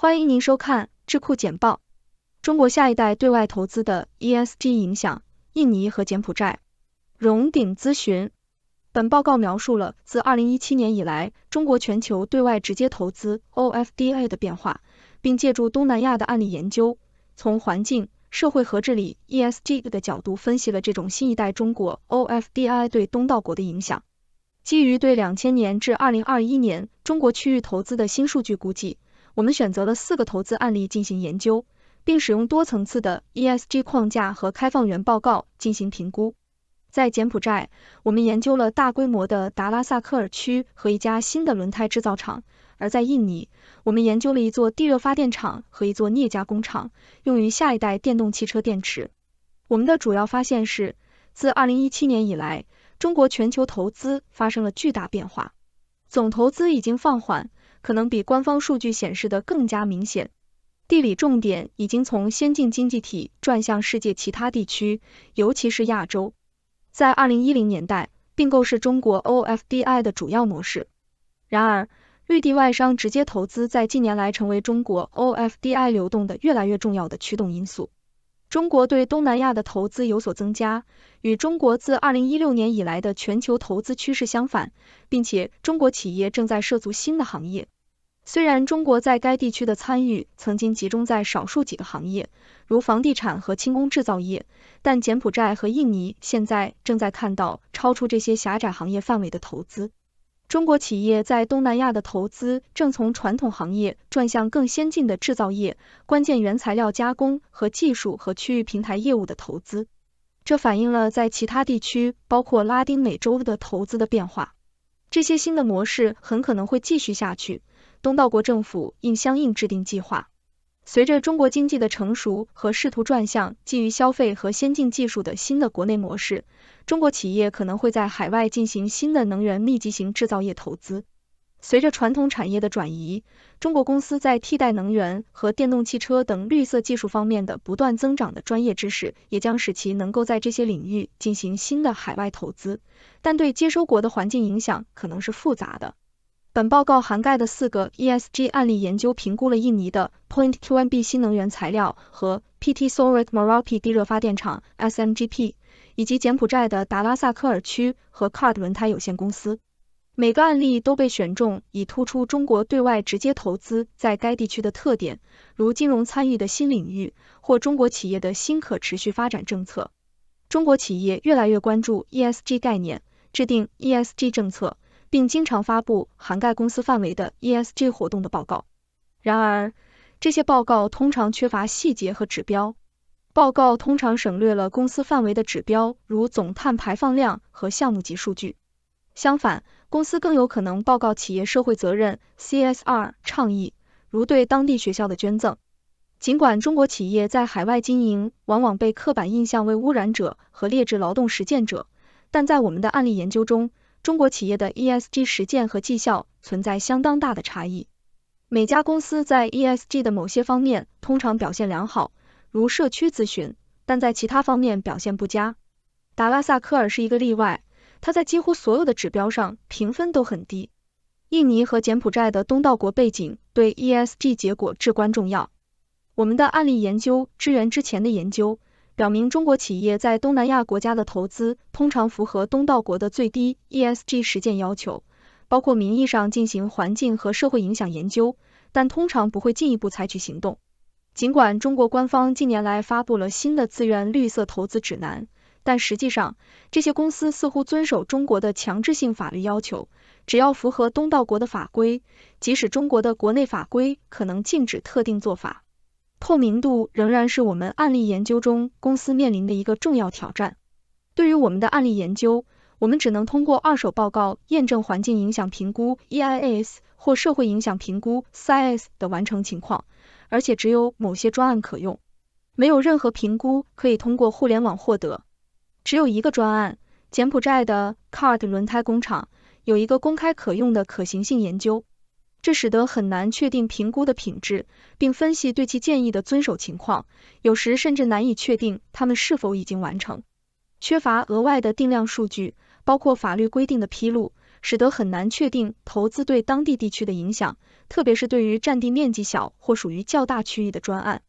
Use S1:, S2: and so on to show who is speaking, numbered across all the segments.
S1: 欢迎您收看智库简报：中国下一代对外投资的 ESG 影响，印尼和柬埔寨。荣鼎咨询。本报告描述了自2017年以来中国全球对外直接投资 OFDI 的变化，并借助东南亚的案例研究，从环境、社会和治理 ESG 的角度分析了这种新一代中国 OFDI 对东道国的影响。基于对2000年至2021年中国区域投资的新数据估计，我们选择了4个投资案例进行研究，并使用多层次的 ESG 框架和开放源报告进行评估。在柬埔寨，我们研究了大规模的达拉萨科尔区和一家新的轮胎制造厂；而在印尼，我们研究了一座地热发电厂和一座镍加工厂，用于下一代电动汽车电池。我们的主要发现是，自2017年以来，中国全球投资发生了巨大变化，总投资已经放缓，可能比官方数据显示的更加明显。地理重点已经从先进经济体转向世界其他地区，尤其是亚洲。在2010年代，并购是中国 OFDI 的主要模式。然而，绿地外商直接投资在近年来成为中国 OFDI 流动的越来越重要的驱动因素。中国对东南亚的投资有所增加，与中国自2016年以来的全球投资趋势相反，并且中国企业正在涉足新的行业。虽然中国在该地区的参与曾经集中在少数几个行业，如房地产和轻工制造业，但柬埔寨和印尼现在正在看到超出这些狭窄行业范围的投资。中国企业在东南亚的投资正从传统行业转向更先进的制造业、关键原材料加工和技术和区域平台业务的投资。这反映了在其他地区，包括拉丁美洲的投资的变化。这些新的模式很可能会继续下去，东道国政府应相应制定计划。随着中国经济的成熟和试图转向基于消费和先进技术的新的国内模式，中国企业可能会在海外进行新的能源密集型制造业投资。随着传统产业的转移，中国公司在替代能源和电动汽车等绿色技术方面的不断增长的专业知识，也将使其能够在这些领域进行新的海外投资，但对接收国的环境影响可能是复杂的。本报告涵盖的4个 ESG 案例研究评估了印尼的 Point QNB 新能源材料和 PT Sorot Merapi 地热发电厂 SMGP， 以及柬埔寨的达拉萨科尔区和 CARD 轮胎有限公司。每个案例都被选中以突出中国对外直接投资在该地区的特点，如金融参与的新领域或中国企业的新可持续发展政策。中国企业越来越关注 ESG 概念，制定 ESG 政策，并经常发布涵盖公司范围的 ESG 活动的报告。然而，这些报告通常缺乏细节和指标。报告通常省略了公司范围的指标，如总碳排放量和项目级数据。相反，公司更有可能报告企业社会责任 CSR 倡议，如对当地学校的捐赠。尽管中国企业在海外经营往往被刻板印象为污染者和劣质劳动实践者，但在我们的案例研究中，中国企业的 ESG 实践和绩效存在相当大的差异。每家公司在 ESG 的某些方面通常表现良好，如社区咨询，但在其他方面表现不佳。达拉萨科尔是一个例外，它在几乎所有的指标上评分都很低。印尼和柬埔寨的东道国背景对 ESG 结果至关重要。我们的案例研究支援之前的研究，表明中国企业在东南亚国家的投资通常符合东道国的最低 ESG 实践要求，包括名义上进行环境和社会影响研究，但通常不会进一步采取行动。尽管中国官方近年来发布了新的自愿绿色投资指南，但实际上，这些公司似乎遵守中国的强制性法律要求，只要符合东道国的法规，即使中国的国内法规可能禁止特定做法。透明度仍然是我们案例研究中公司面临的一个重要挑战。对于我们的案例研究，我们只能通过二手报告验证环境影响评估 EIS 或社会影响评估 SIS 的完成情况，而且只有某些专案可用，没有任何评估可以通过互联网获得。只有一个专案，柬埔寨的 CARD 轮胎工厂有一个公开可用的可行性研究，这使得很难确定评估的品质，并分析对其建议的遵守情况，有时甚至难以确定他们是否已经完成。缺乏额外的定量数据，包括法律规定的披露，使得很难确定投资对当地地区的影响，特别是对于占地面积小或属于较大区域的专案。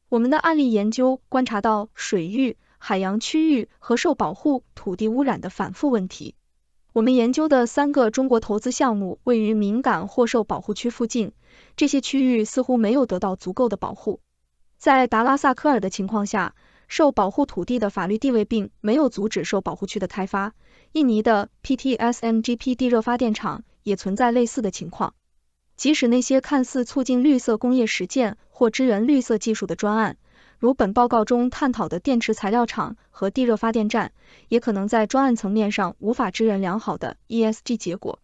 S1: 我们的案例研究观察到水域、海洋区域和受保护土地污染的反复问题。我们研究的3个中国投资项目位于敏感或受保护区附近，这些区域似乎没有得到足够的保护。在达拉萨科尔的情况下，受保护土地的法律地位并没有阻止受保护区的开发。印尼的 PTSMGP 地热发电厂也存在类似的情况。即使那些看似促进绿色工业实践或支援绿色技术的专案，如本报告中探讨的电池材料厂和地热发电站，也可能在专案层面上无法支援良好的 ESG 结果。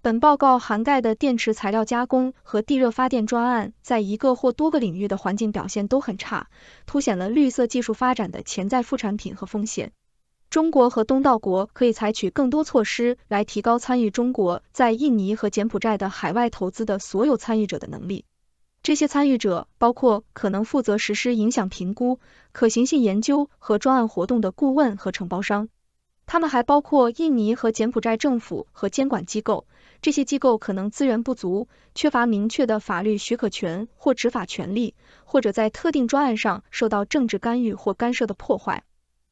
S1: 本报告涵盖的电池材料加工和地热发电专案在一个或多个领域的环境表现都很差，凸显了绿色技术发展的潜在副产品和风险。中国和东道国可以采取更多措施来提高参与中国在印尼和柬埔寨的海外投资的所有参与者的能力。这些参与者包括可能负责实施影响评估、可行性研究和专案活动的顾问和承包商。他们还包括印尼和柬埔寨政府和监管机构，这些机构可能资源不足，缺乏明确的法律许可权或执法权利，或者在特定专案上受到政治干预或干涉的破坏。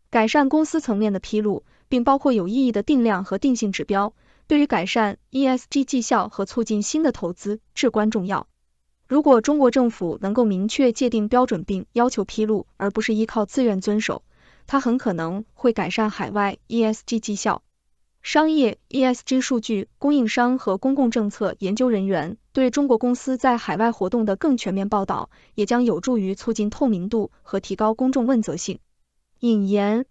S1: 改善公司层面的披露，并包括有意义的定量和定性指标，对于改善 ESG 绩效和促进新的投资至关重要。如果中国政府能够明确界定标准并要求披露，而不是依靠自愿遵守，它很可能会改善海外 ESG 绩效。商业 ESG 数据供应商和公共政策研究人员对中国公司在海外活动的更全面报道，也将有助于促进透明度和提高公众问责性。引言：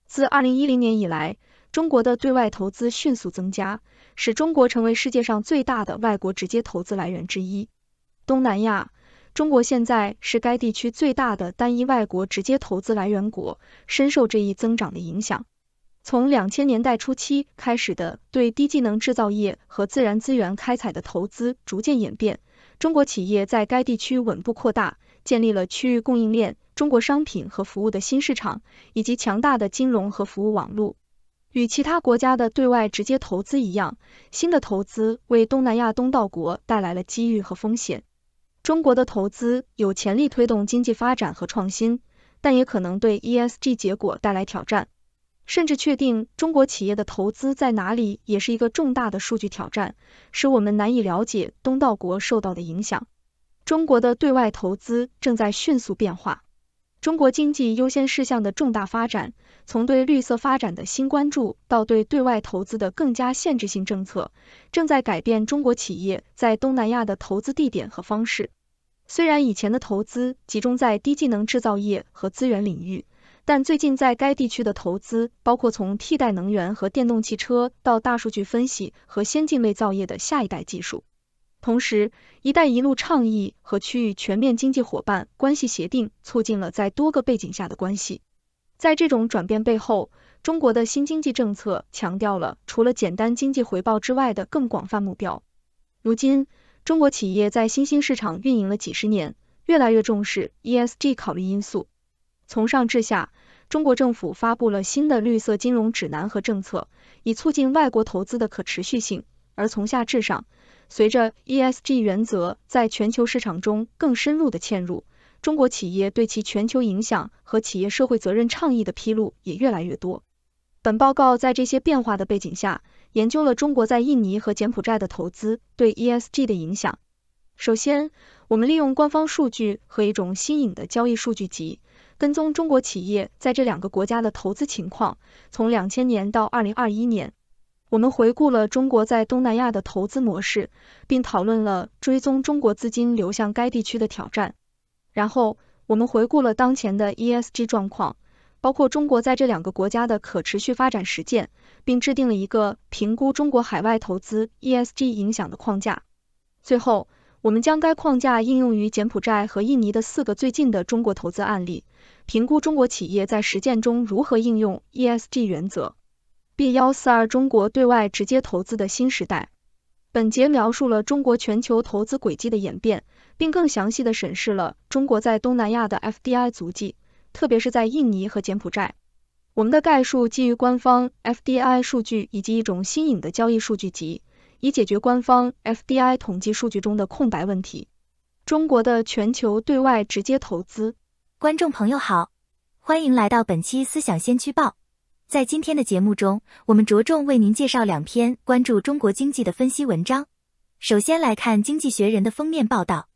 S1: 自2010年以来，中国的对外投资迅速增加，使中国成为世界上最大的外国直接投资来源之一。东南亚，中国现在是该地区最大的单一外国直接投资来源国，深受这一增长的影响。从2000年代初期开始的对低技能制造业和自然资源开采的投资逐渐演变，中国企业在该地区稳步扩大，建立了区域供应链、中国商品和服务的新市场，以及强大的金融和服务网络。与其他国家的对外直接投资一样，新的投资为东南亚东道国带来了机遇和风险。中国的投资有潜力推动经济发展和创新，但也可能对 ESG 结果带来挑战。甚至确定中国企业的投资在哪里也是一个重大的数据挑战，使我们难以了解东道国受到的影响。中国的对外投资正在迅速变化。中国经济优先事项的重大发展，从对绿色发展的新关注到对对外投资的更加限制性政策，正在改变中国企业在东南亚的投资地点和方式。虽然以前的投资集中在低技能制造业和资源领域，但最近在该地区的投资包括从替代能源和电动汽车到大数据分析和先进类造业的下一代技术。同时，一带一路倡议和区域全面经济伙伴关系协定促进了在多个背景下的关系。在这种转变背后，中国的新经济政策强调了除了简单经济回报之外的更广泛目标。如今，中国企业在新兴市场运营了几十年，越来越重视 ESG 考虑因素。从上至下，中国政府发布了新的绿色金融指南和政策，以促进外国投资的可持续性。而从下至上，随着 ESG 原则在全球市场中更深入的嵌入，中国企业对其全球影响和企业社会责任倡议的披露也越来越多。本报告在这些变化的背景下，研究了中国在印尼和柬埔寨的投资对 ESG 的影响。首先，我们利用官方数据和一种新颖的交易数据集，跟踪中国企业在这两个国家的投资情况，从2000年到2021年。我们回顾了中国在东南亚的投资模式，并讨论了追踪中国资金流向该地区的挑战。然后，我们回顾了当前的 ESG 状况，包括中国在这两个国家的可持续发展实践，并制定了一个评估中国海外投资 ESG 影响的框架。最后，我们将该框架应用于柬埔寨和印尼的4个最近的中国投资案例，评估中国企业在实践中如何应用 ESG 原则。B142中国对外直接投资的新时代。本节描述了中国全球投资轨迹的演变，并更详细地审视了中国在东南亚的 FDI 足迹，特别是在印尼和柬埔寨。我们的概述基于官方 FDI 数据以及一种新颖的交易数据集，以解决官方 FDI 统计数据中的空白问题。中国的全球对外直接投资。
S2: 观众朋友好，欢迎来到本期思想先驱报。在今天的节目中，我们着重为您介绍2篇关注中国经济的分析文章。首先来看《经济学人》的封面报道，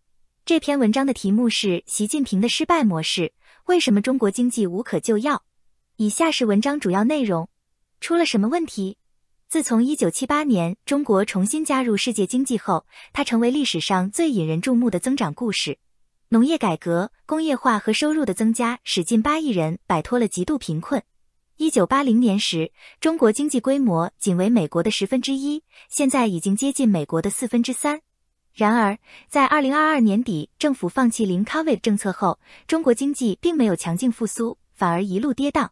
S2: 这篇文章的题目是习近平的失败模式，为什么中国经济无可救药？以下是文章主要内容。出了什么问题？自从1978年中国重新加入世界经济后，它成为历史上最引人注目的增长故事。农业改革、工业化和收入的增加使近8亿人摆脱了极度贫困。1980年时，中国经济规模仅为美国的1/10，现在已经接近美国的3/4。然而，在2022年底政府放弃零 COVID 政策后，中国经济并没有强劲复苏，反而一路跌宕。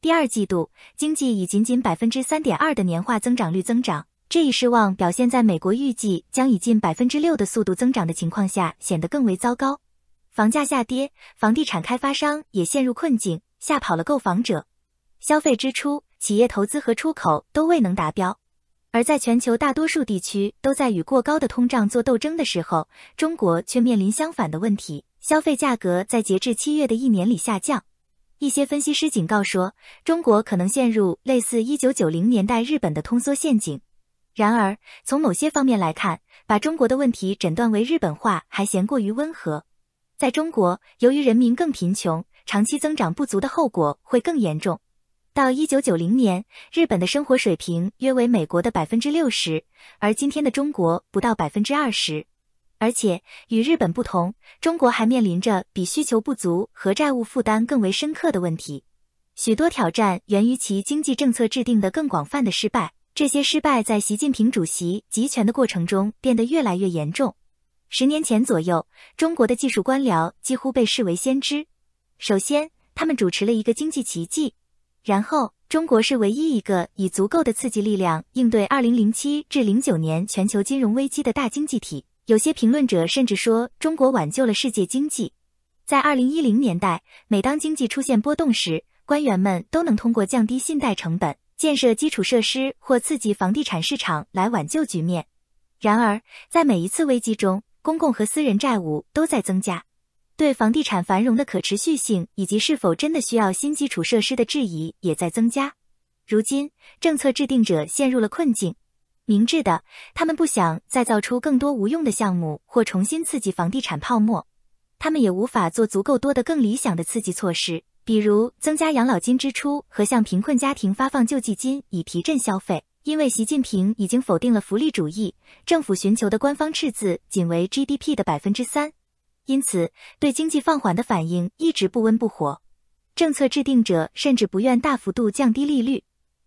S2: 第二季度，经济以仅仅 3.2% 的年化增长率增长，这一失望表现在美国预计将以近 6% 的速度增长的情况下显得更为糟糕。房价下跌，房地产开发商也陷入困境，吓跑了购房者。消费支出、企业投资和出口都未能达标。而在全球大多数地区都在与过高的通胀做斗争的时候，中国却面临相反的问题，消费价格在截至7月的1年里下降。一些分析师警告说，中国可能陷入类似1990年代日本的通缩陷阱。然而，从某些方面来看，把中国的问题诊断为日本化还嫌过于温和。在中国，由于人民更贫穷，长期增长不足的后果会更严重。到1990年，日本的生活水平约为美国的 60%， 而今天的中国不到 20%。而且与日本不同，中国还面临着比需求不足和债务负担更为深刻的问题。许多挑战源于其经济政策制定的更广泛的失败，这些失败在习近平主席集权的过程中变得越来越严重。10年前左右，中国的技术官僚几乎被视为先知。首先，他们主持了一个经济奇迹。然后，中国是唯一一个以足够的刺激力量应对2007至09年全球金融危机的大经济体。有些评论者甚至说，中国挽救了世界经济。在2010年代，每当经济出现波动时，官员们都能通过降低信贷成本、建设基础设施或刺激房地产市场来挽救局面。然而，在每一次危机中，公共和私人债务都在增加。对房地产繁荣的可持续性以及是否真的需要新基础设施的质疑也在增加。如今，政策制定者陷入了困境。明智的，他们不想再造出更多无用的项目或重新刺激房地产泡沫。他们也无法做足够多的更理想的刺激措施，比如增加养老金支出和向贫困家庭发放救济金以提振消费。因为习近平已经否定了福利主义，政府寻求的官方赤字仅为 GDP 的 3%。因此，对经济放缓的反应一直不温不火。政策制定者甚至不愿大幅度降低利率。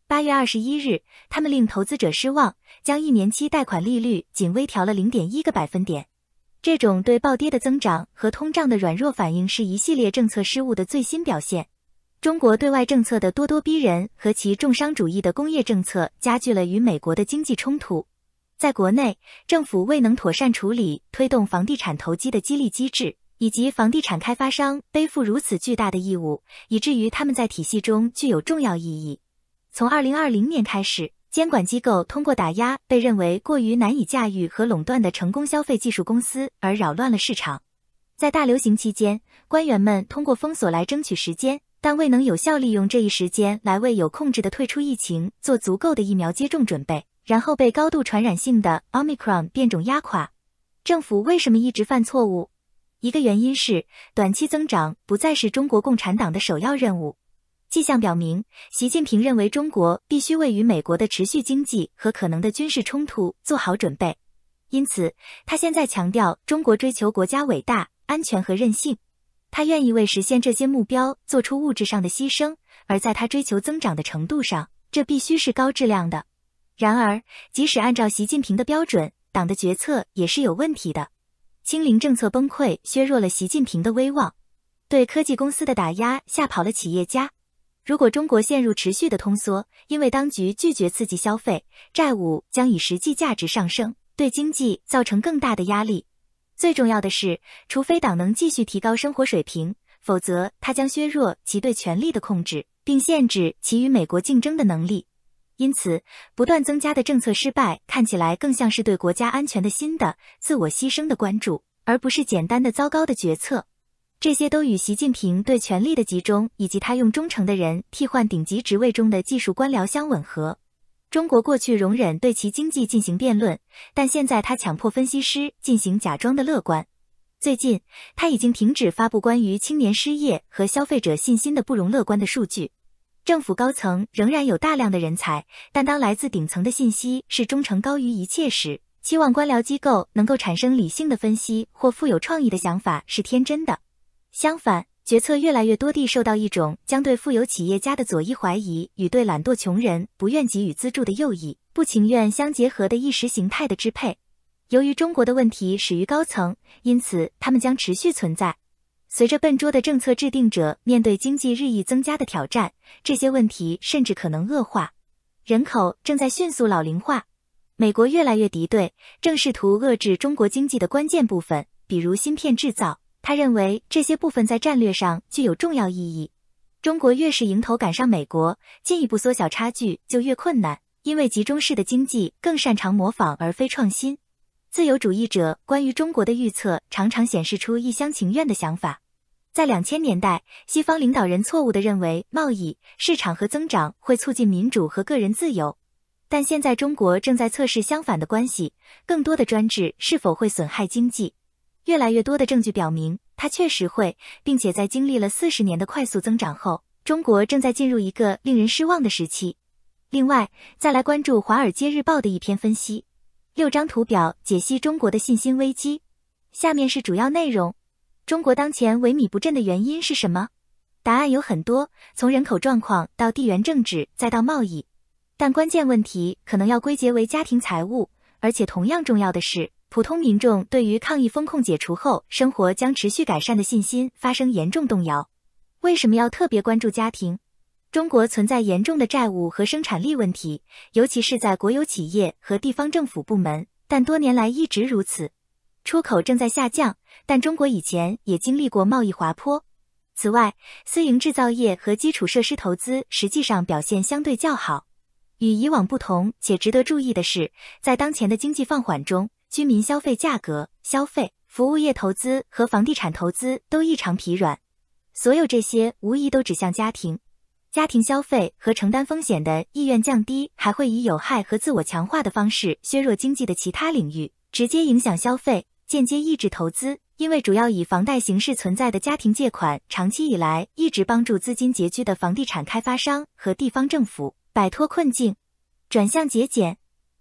S2: 8月21日，他们令投资者失望，将1年期贷款利率仅微调了 0.1个百分点。这种对暴跌的增长和通胀的软弱反应是一系列政策失误的最新表现。中国对外政策的咄咄逼人和其重商主义的工业政策加剧了与美国的经济冲突。在国内，政府未能妥善处理推动房地产投机的激励机制，以及房地产开发商背负如此巨大的义务，以至于他们在体系中具有重要意义。从2020年开始，监管机构通过打压被认为过于难以驾驭和垄断的成功消费技术公司而扰乱了市场。在大流行期间，官员们通过封锁来争取时间，但未能有效利用这一时间来为有控制的退出疫情做足够的疫苗接种准备，然后被高度传染性的 Omicron 变种压垮。政府为什么一直犯错误？一个原因是，短期增长不再是中国共产党的首要任务。迹象表明，习近平认为中国必须为与美国的持续经济和可能的军事冲突做好准备。因此，他现在强调中国追求国家伟大、安全和韧性。他愿意为实现这些目标做出物质上的牺牲，而在他追求增长的程度上，这必须是高质量的。然而，即使按照习近平的标准，党的决策也是有问题的。清零政策崩溃削弱了习近平的威望，对科技公司的打压吓跑了企业家。如果中国陷入持续的通缩，因为当局拒绝刺激消费，债务将以实际价值上升，对经济造成更大的压力。最重要的是，除非党能继续提高生活水平，否则它将削弱其对权力的控制，并限制其与美国竞争的能力。因此，不断增加的政策失败看起来更像是对国家安全的新的自我牺牲的关注，而不是简单的糟糕的决策。这些都与习近平对权力的集中以及他用忠诚的人替换顶级职位中的技术官僚相吻合。中国过去容忍对其经济进行辩论，但现在他强迫分析师进行假装的乐观。最近，他已经停止发布关于青年失业和消费者信心的不容乐观的数据。政府高层仍然有大量的人才，但当来自顶层的信息是忠诚高于一切时，期望官僚机构能够产生理性的分析或富有创意的想法是天真的。相反，决策越来越多地受到一种将对富有企业家的左翼怀疑与对懒惰穷人不愿给予资助的右翼不情愿相结合的意识形态的支配。由于中国的问题始于高层，因此他们将持续存在。随着笨拙的政策制定者面对经济日益增加的挑战，这些问题甚至可能恶化。人口正在迅速老龄化，美国越来越敌对，正试图遏制中国经济的关键部分，比如芯片制造。他认为这些部分在战略上具有重要意义。中国越是迎头赶上美国，进一步缩小差距就越困难，因为集中式的经济更擅长模仿而非创新。自由主义者关于中国的预测常常显示出一厢情愿的想法。在2000年代，西方领导人错误地认为贸易、市场和增长会促进民主和个人自由。但现在中国正在测试相反的关系，更多的专制是否会损害经济。越来越多的证据表明，它确实会，并且在经历了40年的快速增长后，中国正在进入一个令人失望的时期。另外，再来关注《华尔街日报》的一篇分析，6张图表解析中国的信心危机。下面是主要内容。中国当前萎靡不振的原因是什么？答案有很多，从人口状况到地缘政治，再到贸易。但关键问题可能要归结为家庭财务，而且同样重要的是，普通民众对于抗疫风控解除后生活将持续改善的信心发生严重动摇。为什么要特别关注家庭？中国存在严重的债务和生产力问题，尤其是在国有企业和地方政府部门，但多年来一直如此。出口正在下降，但中国以前也经历过贸易滑坡。此外，私营制造业和基础设施投资实际上表现相对较好。与以往不同且值得注意的是，在当前的经济放缓中，居民消费价格、消费、服务业投资和房地产投资都异常疲软。所有这些无疑都指向家庭。家庭消费和承担风险的意愿降低，还会以有害和自我强化的方式削弱经济的其他领域，直接影响消费，间接抑制投资。因为主要以房贷形式存在的家庭借款，长期以来一直帮助资金拮据的房地产开发商和地方政府摆脱困境，转向节俭。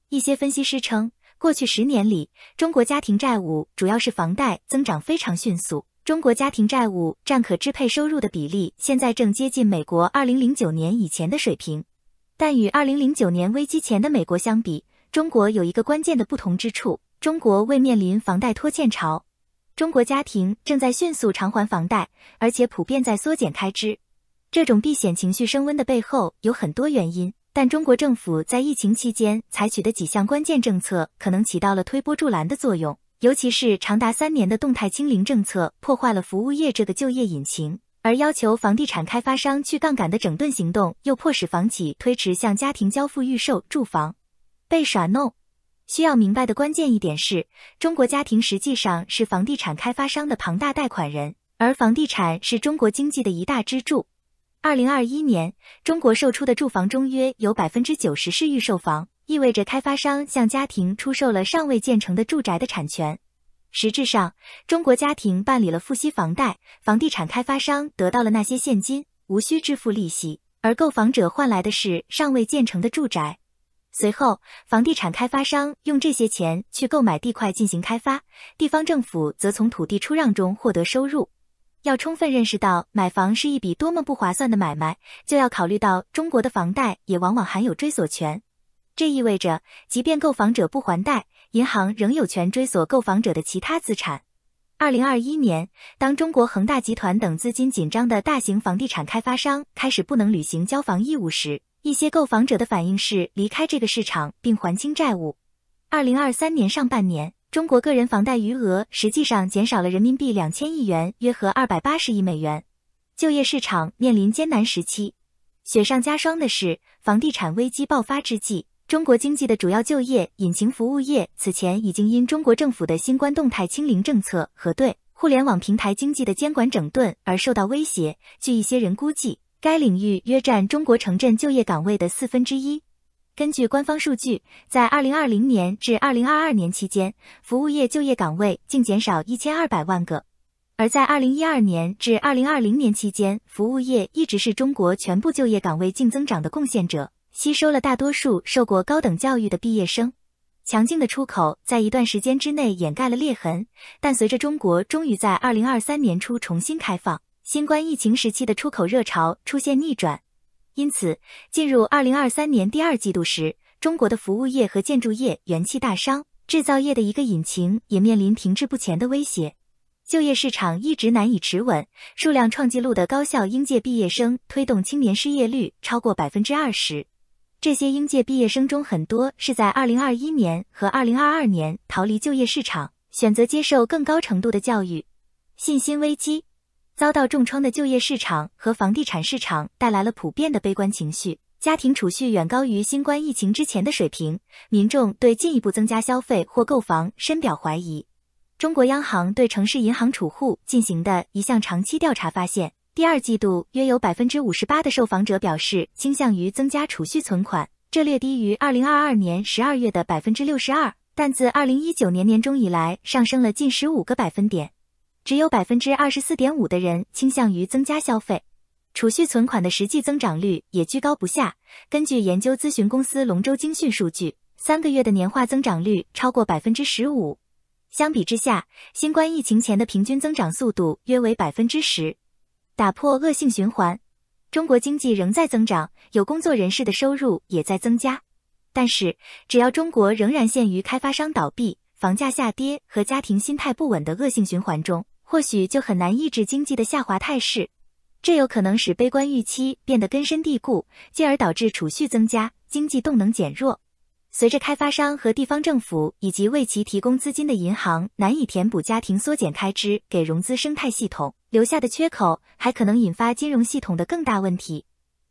S2: 一些分析师称，过去10年里，中国家庭债务主要是房贷增长非常迅速。中国家庭债务占可支配收入的比例现在正接近美国2009年以前的水平。但与2009年危机前的美国相比，中国有一个关键的不同之处，中国未面临房贷拖欠潮。中国家庭正在迅速偿还房贷，而且普遍在缩减开支。这种避险情绪升温的背后有很多原因，但中国政府在疫情期间采取的几项关键政策可能起到了推波助澜的作用，尤其是长达3年的动态清零政策破坏了服务业这个就业引擎，而要求房地产开发商去杠杆的整顿行动又迫使房企推迟向家庭交付预售住房。被耍弄。需要明白的关键一点是，中国家庭实际上是房地产开发商的庞大贷款人，而房地产是中国经济的一大支柱。2021年，中国售出的住房中约有 90% 是预售房，意味着开发商向家庭出售了尚未建成的住宅的产权。实质上，中国家庭办理了付息房贷，房地产开发商得到了那些现金，无需支付利息，而购房者换来的是尚未建成的住宅。随后，房地产开发商用这些钱去购买地块进行开发，地方政府则从土地出让中获得收入。要充分认识到买房是一笔多么不划算的买卖，就要考虑到中国的房贷也往往含有追索权。这意味着，即便购房者不还贷，银行仍有权追索购房者的其他资产。2021年，当中国恒大集团等资金紧张的大型房地产开发商开始不能履行交房义务时，一些购房者的反应是离开这个市场并还清债务。2023年上半年，中国个人房贷余额实际上减少了人民币2000亿元，约合280亿美元。就业市场面临艰难时期。雪上加霜的是，房地产危机爆发之际，中国经济的主要就业引擎服务业此前已经因中国政府的新冠动态清零政策和对互联网平台经济的监管整顿而受到威胁。据一些人估计，该领域约占中国城镇就业岗位的1/4。根据官方数据，在2020年至2022年期间，服务业就业岗位竟减少1200万个。而在2012年至2020年期间，服务业一直是中国全部就业岗位净增长的贡献者，吸收了大多数受过高等教育的毕业生。强劲的出口在一段时间之内掩盖了裂痕，但随着中国终于在2023年初重新开放，新冠疫情时期的出口热潮出现逆转。因此，进入2023年第2季度时，中国的服务业和建筑业元气大伤，制造业的一个引擎也面临停滞不前的威胁。就业市场一直难以持稳，数量创纪录的高校应届毕业生推动青年失业率超过 20%。这些应届毕业生中很多是在2021年和2022年逃离就业市场，选择接受更高程度的教育。信心危机，遭到重创的就业市场和房地产市场带来了普遍的悲观情绪，家庭储蓄远高于新冠疫情之前的水平，民众对进一步增加消费或购房深表怀疑。中国央行对城市银行储户进行的一项长期调查发现，第2季度约有 58% 的受访者表示倾向于增加储蓄存款，这略低于2022年12月的 62%， 但自2019年年中以来上升了近15个百分点。只有 24.5% 的人倾向于增加消费。储蓄存款的实际增长率也居高不下，根据研究咨询公司龙舟精讯数据，3个月的年化增长率超过 15%。相比之下，新冠疫情前的平均增长速度约为 10%。 打破恶性循环，中国经济仍在增长，有工作人士的收入也在增加。但是，只要中国仍然陷于开发商倒闭、房价下跌和家庭心态不稳的恶性循环中，或许就很难抑制经济的下滑态势。这有可能使悲观预期变得根深蒂固，进而导致储蓄增加，经济动能减弱。随着开发商和地方政府以及为其提供资金的银行难以填补家庭缩减开支给融资生态系统留下的缺口，还可能引发金融系统的更大问题。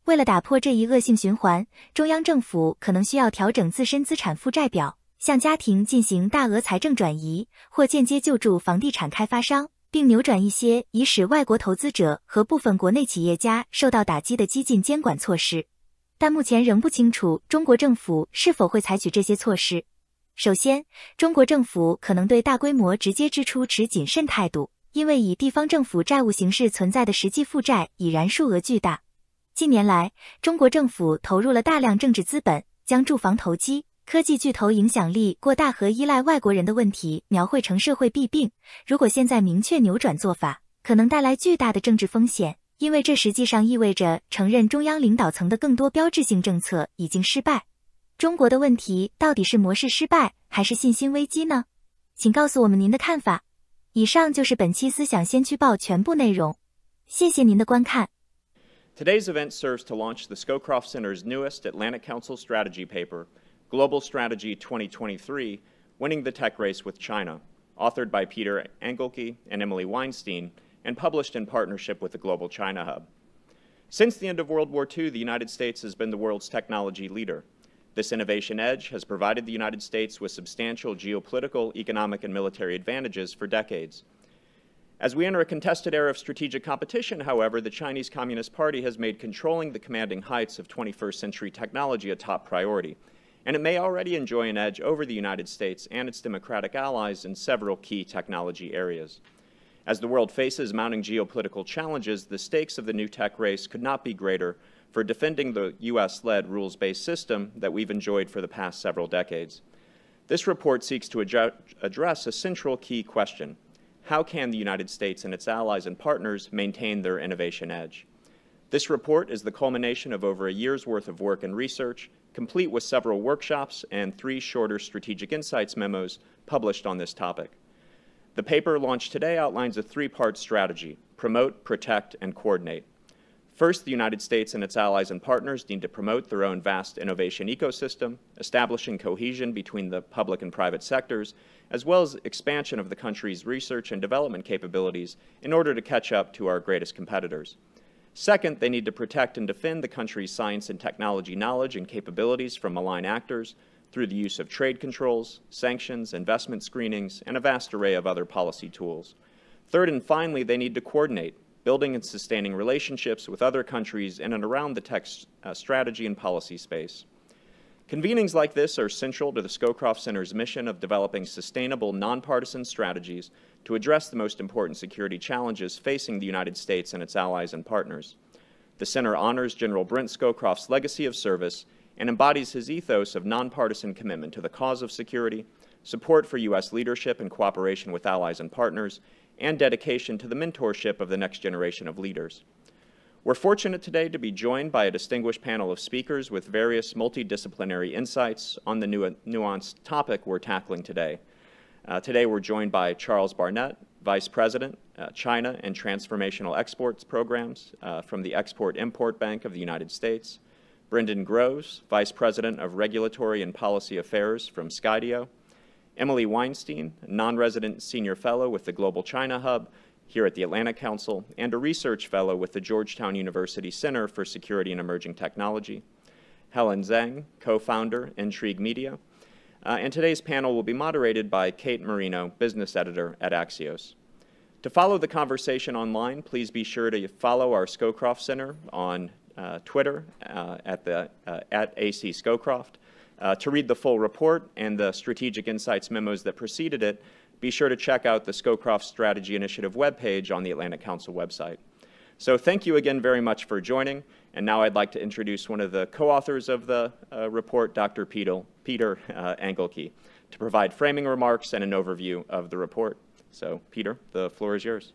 S2: 为了打破这一恶性循环，中央政府可能需要调整自身资产负债表，向家庭进行大额财政转移，或间接救助房地产开发商，并扭转一些以使外国投资者和部分国内企业家受到打击的激进监管措施。但目前仍不清楚中国政府是否会采取这些措施。首先，中国政府可能对大规模直接支出持谨慎态度，因为以地方政府债务形式存在的实际负债已然数额巨大。近年来，中国政府投入了大量政治资本，将住房投机、科技巨头影响力过大和依赖外国人的问题描绘成社会弊病。如果现在明确扭转做法，可能带来巨大的政治风险，因为这实际上意味着承认中央领导层的更多标志性政策已经失败。中国的问题到底是模式失败还是信心危机呢？请告诉我们您的看法。以上就是本期思想先驱报全部内容，谢谢您的观看。
S3: Today's event serves to launch the Scowcroft Center's newest Atlantic Council strategy paper, Global Strategy 2023, Winning the Tech Race with China, authored by Peter Engelke and Emily Weinstein, and published in partnership with the Global China Hub. Since the end of World War II, the United States has been the world's technology leader. This innovation edge has provided the United States with substantial geopolitical, economic, and military advantages for decades. As we enter a contested era of strategic competition, however, the Chinese Communist Party has made controlling the commanding heights of 21st century technology a top priority, and it may already enjoy an edge over the United States and its democratic allies in several key technology areas. As the world faces mounting geopolitical challenges, the stakes of the new tech race could not be greater for defending the U.S.-led rules-based system that we've enjoyed for the past several decades. This report seeks to address a central key question: how can the United States and its allies and partners maintain their innovation edge? This report is the culmination of over a year's worth of work and research, complete with several workshops and 3 shorter strategic insights memos published on this topic. The paper launched today outlines a 3-part strategy: promote, protect, and coordinate. First, the United States and its allies and partners need to promote their own vast innovation ecosystem, establishing cohesion between the public and private sectors, as well as expansion of the country's research and development capabilities in order to catch up to our greatest competitors. Second, they need to protect and defend the country's science and technology knowledge and capabilities from malign actors through the use of trade controls, sanctions, investment screenings, and a vast array of other policy tools. Third and finally, they need to coordinate, building and sustaining relationships with other countries in and around the tech strategy and policy space. Convenings like this are central to the Scowcroft Center's mission of developing sustainable, nonpartisan strategies to address the most important security challenges facing the United States and its allies and partners. The Center honors General Brent Scowcroft's legacy of service and embodies his ethos of nonpartisan commitment to the cause of security, support for U.S. leadership and cooperation with allies and partners, and dedication to the mentorship of the next generation of leaders. We're fortunate today to be joined by a distinguished panel of speakers with various multidisciplinary insights on the nuanced topic we're tackling today. Today we're joined by Charles Barnett, Vice President, China and Transformational Exports Programs from the Export-Import Bank of the United States, Brendan Groves, Vice President of Regulatory and Policy Affairs from Skydio, Emily Weinstein, non-resident Senior Fellow with the Global China Hub here at the Atlantic Council, and a Research Fellow with the Georgetown University Center for Security and Emerging Technology, Helen Zhang, Co-Founder, Intrigue Media, and today's panel will be moderated by Kate Marino, Business Editor at Axios. To follow the conversation online, please be sure to follow our Scowcroft Center on Twitter at AC Scowcroft. To read the full report and the strategic insights memos that preceded it, be sure to check out the Scowcroft Strategy Initiative webpage on the Atlantic Council website. So thank you again very much for joining, and now I'd like to introduce one of the co-authors of the report, Dr. Peter Engelke, to provide framing remarks and an overview of the report. So Peter, the floor is yours.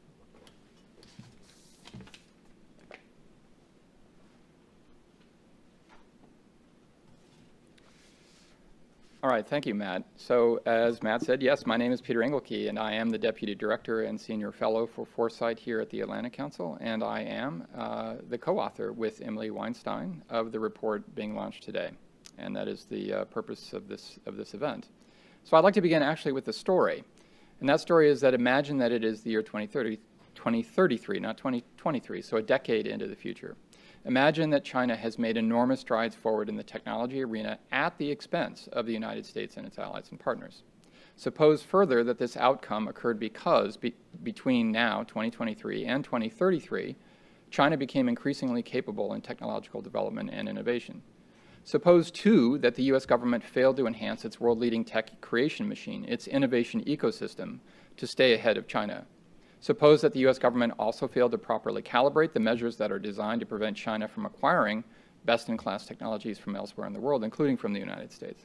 S4: All right, thank you, Matt. So as Matt said, yes, my name is Peter Engelke, and I am the Deputy Director and Senior Fellow for Foresight here at the Atlantic Council, and I am the co-author with Emily Weinstein of the report being launched today, and that is the purpose of this event. So I'd like to begin actually with the story, and that story is that imagine that it is the year 2033, not 2023, so a decade into the future. Imagine that China has made enormous strides forward in the technology arena at the expense of the United States and its allies and partners. Suppose further that this outcome occurred because between now, 2023, and 2033, China became increasingly capable in technological development and innovation. Suppose, too, that the U.S. government failed to enhance its world-leading tech creation machine, its innovation ecosystem, to stay ahead of China. Suppose that the U.S. government also failed to properly calibrate the measures that are designed to prevent China from acquiring best-in-class technologies from elsewhere in the world, including from the United States.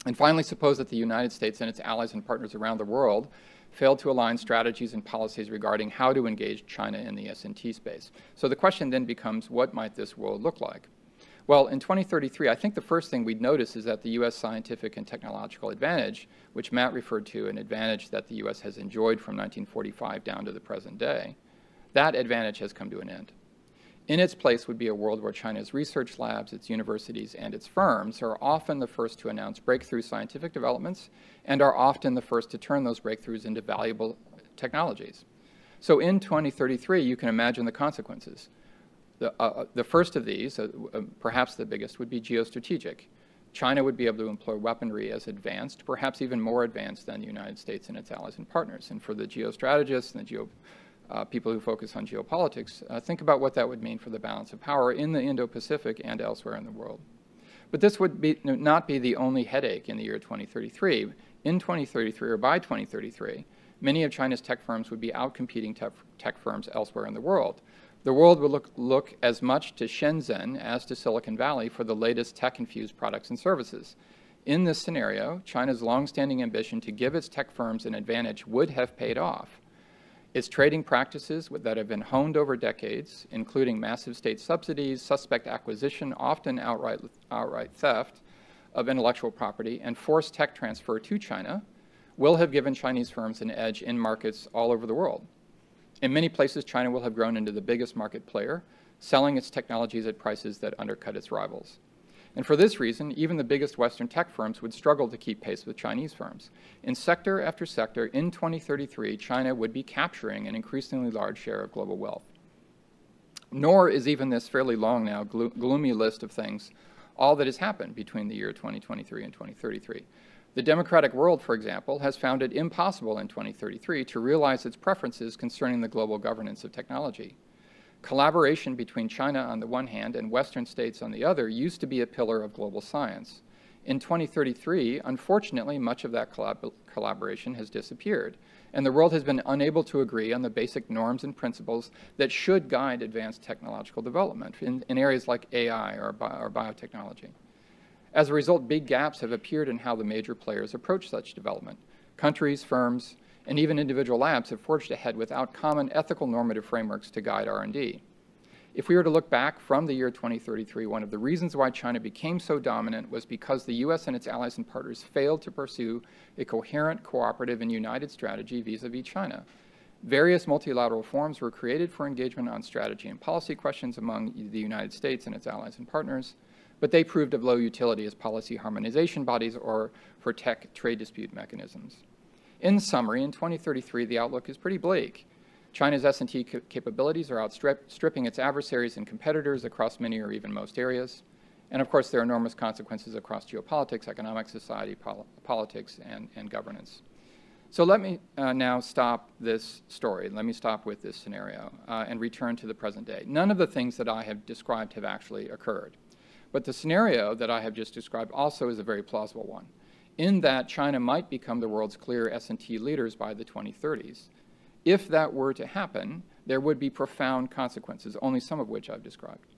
S4: And finally, suppose that the United States and its allies and partners around the world failed to align strategies and policies regarding how to engage China in the S&T space. So the question then becomes, what might this world look like? Well, in 2033, I think the first thing we'd notice is that the U.S. scientific and technological advantage, which Matt referred to, an advantage that the U.S. has enjoyed from 1945 down to the present day, that advantage has come to an end. In its place would be a world where China's research labs, its universities, and its firms are often the first to announce breakthrough scientific developments and are often the first to turn those breakthroughs into valuable technologies. So in 2033, you can imagine the consequences. The first of these, perhaps the biggest, would be geostrategic. China would be able to employ weaponry as advanced, perhaps even more advanced than the United States and its allies and partners. And for the geostrategists and the people who focus on geopolitics, think about what that would mean for the balance of power in the Indo-Pacific and elsewhere in the world. But this would not be the only headache in the year 2033. In 2033, or by 2033, many of China's tech firms would be outcompeting tech firms elsewhere in the world. The world will look as much to Shenzhen as to Silicon Valley for the latest tech-infused products and services. In this scenario, China's longstanding ambition to give its tech firms an advantage would have paid off. Its trading practices that have been honed over decades, including massive state subsidies, suspect acquisition, often outright theft of intellectual property, and forced tech transfer to China, will have given Chinese firms an edge in markets all over the world. In many places, China will have grown into the biggest market player, selling its technologies at prices that undercut its rivals. And for this reason, even the biggest Western tech firms would struggle to keep pace with Chinese firms. In sector after sector, in 2033, China would be capturing an increasingly large share of global wealth. Nor is even this fairly long now, gloomy list of things all that has happened between the year 2023 and 2033. The democratic world, for example, has found it impossible in 2033 to realize its preferences concerning the global governance of technology. Collaboration between China on the one hand and Western states on the other used to be a pillar of global science. In 2033, unfortunately, much of that collaboration has disappeared, and the world has been unable to agree on the basic norms and principles that should guide advanced technological development in areas like AI or biotechnology. As a result, big gaps have appeared in how the major players approach such development. Countries, firms, and even individual labs have forged ahead without common ethical normative frameworks to guide R&D. If we were to look back from the year 2033, one of the reasons why China became so dominant was because the U.S. and its allies and partners failed to pursue a coherent, cooperative, and united strategy vis-a-vis China. Various multilateral forums were created for engagement on strategy and policy questions among the United States and its allies and partners, but they proved of low utility as policy harmonization bodies or for tech trade dispute mechanisms. In summary, in 2033, the outlook is pretty bleak. China's S&T capabilities are outstripping its adversaries and competitors across many or even most areas. And of course, there are enormous consequences across geopolitics, economic society, politics, and governance. So let me now stop this story. Let me stop with this scenario and return to the present day. None of the things that I have described have actually occurred. But the scenario that I have just described also is a very plausible one, in that China might become the world's clear S&T leaders by the 2030s. If that were to happen, there would be profound consequences, only some of which I've described.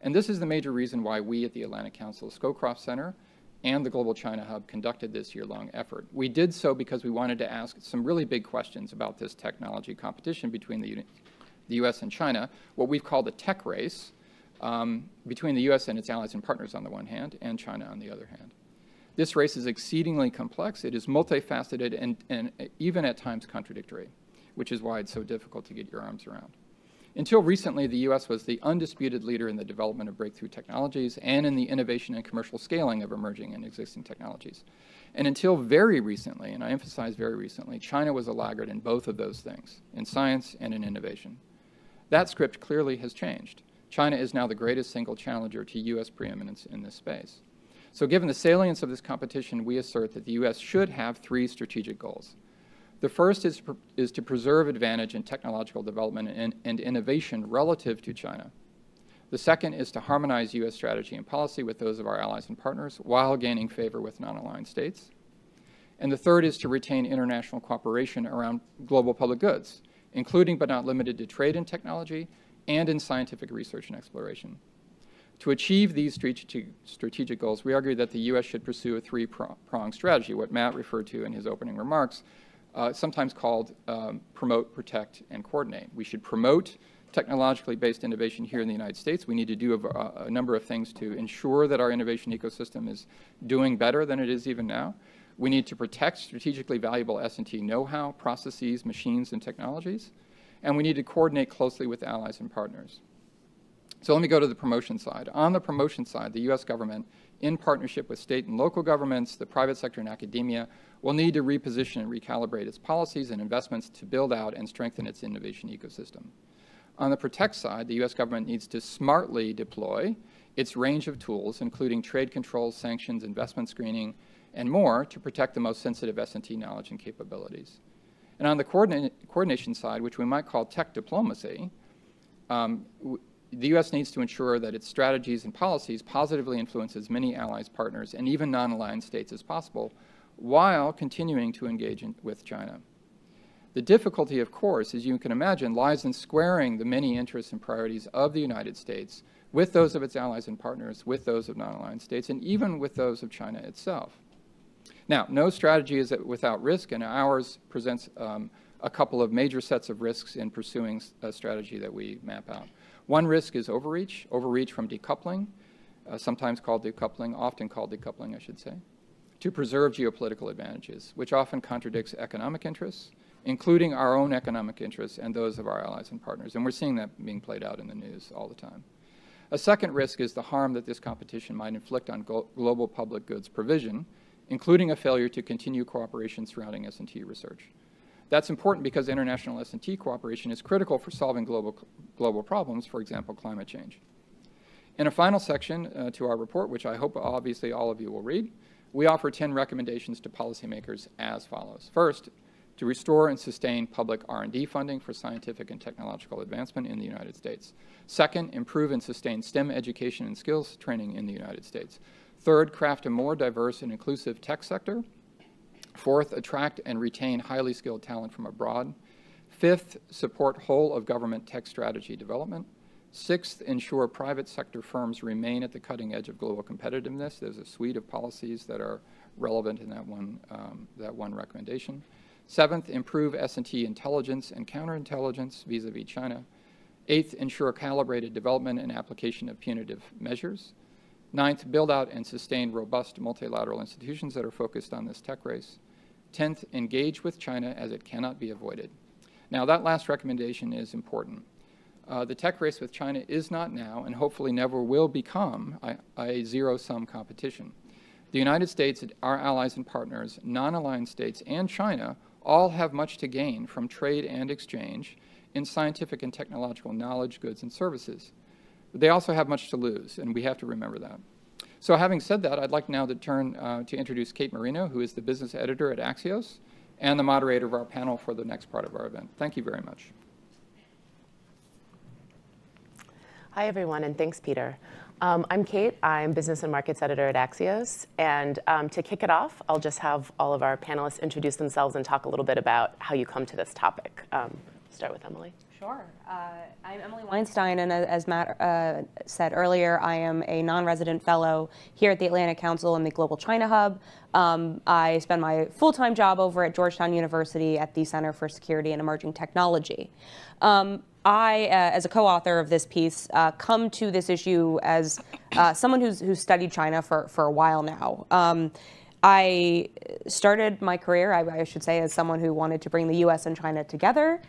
S4: And this is the major reason why we at the Atlantic Council Scowcroft Center and the Global China Hub conducted this year-long effort. We did so because we wanted to ask some really big questions about this technology competition between the U.S. and China, what we've called a tech race between the U.S. and its allies and partners on the one hand, and China on the other hand. This race is exceedingly complex. It is multifaceted and even at times contradictory, which is why it's so difficult to get your arms around. Until recently, the U.S. was the undisputed leader in the development of breakthrough technologies and in the innovation and commercial scaling of emerging and existing technologies. And until very recently, and I emphasize very recently, China was a laggard in both of those things, in science and in innovation. That script clearly has changed. China is now the greatest single challenger to U.S. preeminence in this space. So given the salience of this competition, we assert that the U.S. should have three strategic goals. The first is to preserve advantage in technological development and innovation relative to China. The second is to harmonize U.S. strategy and policy with those of our allies and partners while gaining favor with non-aligned states. And the third is to retain international cooperation around global public goods, including but not limited to trade and technology and in scientific research and exploration. To achieve these strategic goals, we argue that the U.S. should pursue a three-pronged strategy, what Matt referred to in his opening remarks, sometimes called promote, protect, and coordinate. We should promote technologically based innovation here in the United States. We need to do a number of things to ensure that our innovation ecosystem is doing better than it is even now. We need to protect strategically valuable S&T know-how, processes, machines, and technologies. And we need to coordinate closely with allies and partners. So let me go to the promotion side. On the promotion side, the U.S. government, in partnership with state and local governments, the private sector, and academia, will need to reposition and recalibrate its policies and investments to build out and strengthen its innovation ecosystem. On the protect side, the U.S. government needs to smartly deploy its range of tools, including trade controls, sanctions, investment screening, and more, to protect the most sensitive S&T knowledge and capabilities. And on the coordination side, which we might call tech diplomacy, the U.S. needs to ensure that its strategies and policies positively influence as many allies, partners, and even non-aligned states as possible, while continuing to engage with China. The difficulty, of course, as you can imagine, lies in squaring the many interests and priorities of the United States with those of its allies and partners, with those of non-aligned states, and even with those of China itself. Now, no strategy is without risk, and ours presents a couple of major sets of risks in pursuing a strategy that we map out. One risk is overreach from decoupling, sometimes called decoupling, often called decoupling, I should say, to preserve geopolitical advantages, which often contradicts economic interests, including our own economic interests and those of our allies and partners. And we're seeing that being played out in the news all the time. A second risk is the harm that this competition might inflict on global public goods provision, including a failure to continue cooperation surrounding S&T research. That's important because international S&T cooperation is critical for solving global problems, for example, climate change. In a final section to our report, which I hope obviously all of you will read, we offer 10 recommendations to policymakers as follows. First, to restore and sustain public R&D funding for scientific and technological advancement in the United States. Second, improve and sustain STEM education and skills training in the United States. Third, craft a more diverse and inclusive tech sector. Fourth, attract and retain highly skilled talent from abroad. Fifth, support whole of government tech strategy development. Sixth, ensure private sector firms remain at the cutting edge of global competitiveness. There's a suite of policies that are relevant in that one recommendation. Seventh, improve S&T intelligence and counterintelligence vis-a-vis China. Eighth, ensure calibrated development and application of punitive measures. Ninth, build out and sustain robust multilateral institutions that are focused on this tech race. 10th, engage with China as it cannot be avoided. Now, that last recommendation is important. The tech race with China is not now, and hopefully never will become, a zero-sum competition. The United States, our allies and partners, non-aligned states, and China all have much to gain from trade and exchange in scientific and technological knowledge, goods, and services. But they also have much to lose, and we have to remember that. So having said that, I'd like now to turn to introduce Kate Marino, who is the business editor at Axios and the moderator of our panel for the next part of our event. Thank you very much.
S5: Hi, everyone, and thanks, Peter. I'm Kate. I'm business and markets editor at Axios. And to kick it off, I'll just have all of our panelists introduce themselves and talk a little bit about how you come to this topic. Start with Emily.
S6: Sure. I'm Emily Weinstein, and as Matt said earlier, I am a non-resident fellow here at the Atlantic Council in the Global China Hub. I spend my full-time job over at Georgetown University at the Center for Security and Emerging Technology. I, as a co-author of this piece, come to this issue as someone who's studied China for a while now. I started my career, I should say, as someone who wanted to bring the U.S. and China together.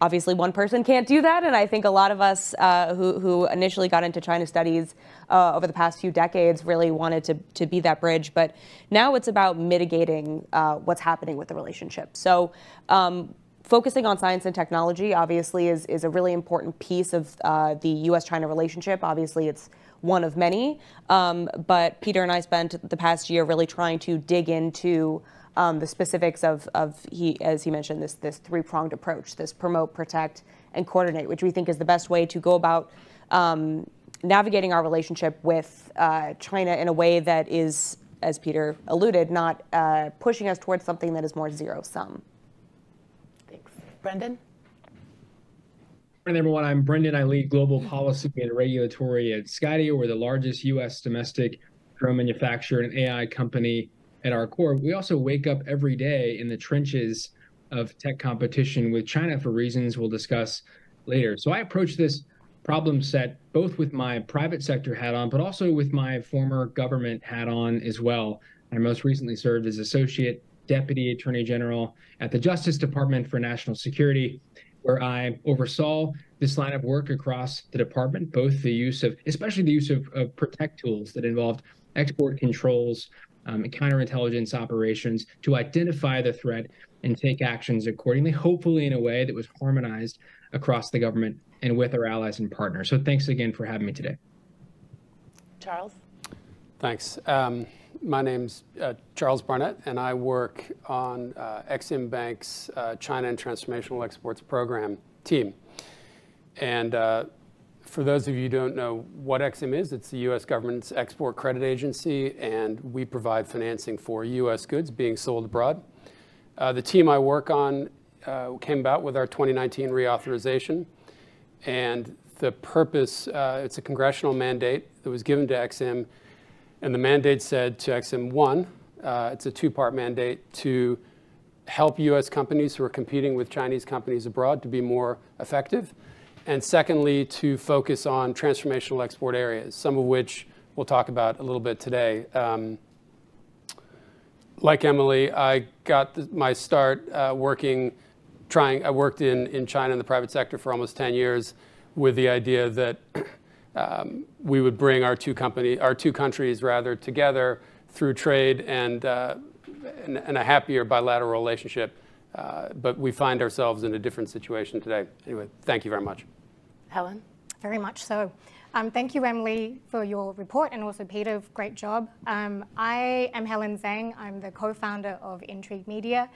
S6: Obviously, one person can't do that, and I think a lot of us who initially got into China studies over the past few decades really wanted to be that bridge. But now it's about mitigating what's happening with the relationship. So focusing on science and technology, obviously, is a really important piece of the U.S.-China relationship. Obviously, it's one of many. But Peter and I spent the past year really trying to dig into the specifics of as he mentioned, this three-pronged approach, this promote, protect, and coordinate, which we think is the best way to go about navigating our relationship with China in a way that is, as Peter alluded, not pushing us towards something that is more zero-sum.
S5: Thanks. Brendan?
S7: Morning, everyone. I'm Brendan. I lead global policy and regulatory at Skydio. We're the largest U.S. domestic drone manufacturer and AI company at our core. We also wake up every day in the trenches of tech competition with China for reasons we'll discuss later. So I approach this problem set both with my private sector hat on, but also with my former government hat on as well. I most recently served as Associate Deputy Attorney General at the Justice Department for National Security, where I oversaw this line of work across the department, both the use of, especially the use of protect tools that involved export controls, counterintelligence operations to identify the threat and take actions accordingly, hopefully in a way that was harmonized across the government and with our allies and partners. So thanks again for having me today.
S5: Charles?
S8: Thanks. My name's Charles Barnett, and I work on Exim Bank's China and Transformational Exports Program team. And for those of you who don't know what Exim is, it's the U.S. government's export credit agency, and we provide financing for U.S. goods being sold abroad. The team I work on came about with our 2019 reauthorization, and the purpose, it's a congressional mandate that was given to Exim, and the mandate said to Exim, one, it's a two-part mandate to help U.S. companies who are competing with Chinese companies abroad to be more effective, and secondly, to focus on transformational export areas, some of which we'll talk about a little bit today. Like Emily, I got my start I worked in China in the private sector for almost 10 years with the idea that we would bring our two countries together through trade and a happier bilateral relationship But we find ourselves in a different situation today. Anyway, thank you very much.
S5: Helen?
S9: Very much so. Thank you, Emily, for your report, and also Peter, great job. I am Helen Zhang. I'm the co-founder of Intrigue Media.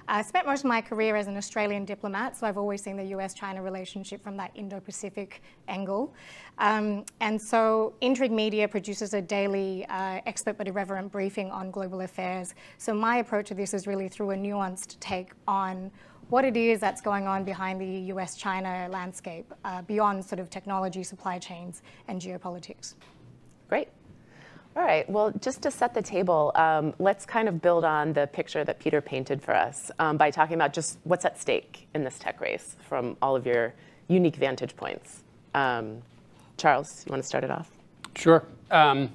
S9: I spent most of my career as an Australian diplomat, so I've always seen the US-China relationship from that Indo-Pacific angle. And so Intrigue Media produces a daily expert but irreverent briefing on global affairs. So my approach to this is really through a nuanced take on what it is that's going on behind the US-China landscape, beyond sort of technology, supply chains, and geopolitics.
S5: Great. All right, well, just to set the table, let's kind of build on the picture that Peter painted for us by talking about just what's at stake in this tech race from all of your unique vantage points. Charles, you want to start it off?
S8: Sure. Working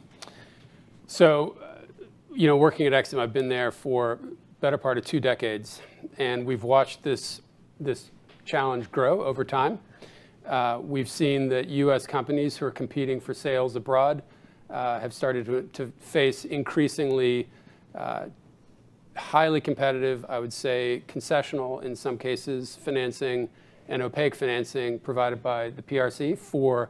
S8: at Exim, I've been there for the better part of 2 decades, and we've watched this challenge grow over time. We've seen that U.S. companies who are competing for sales abroad have started to face increasingly highly competitive, I would say concessional in some cases, financing and opaque financing provided by the PRC for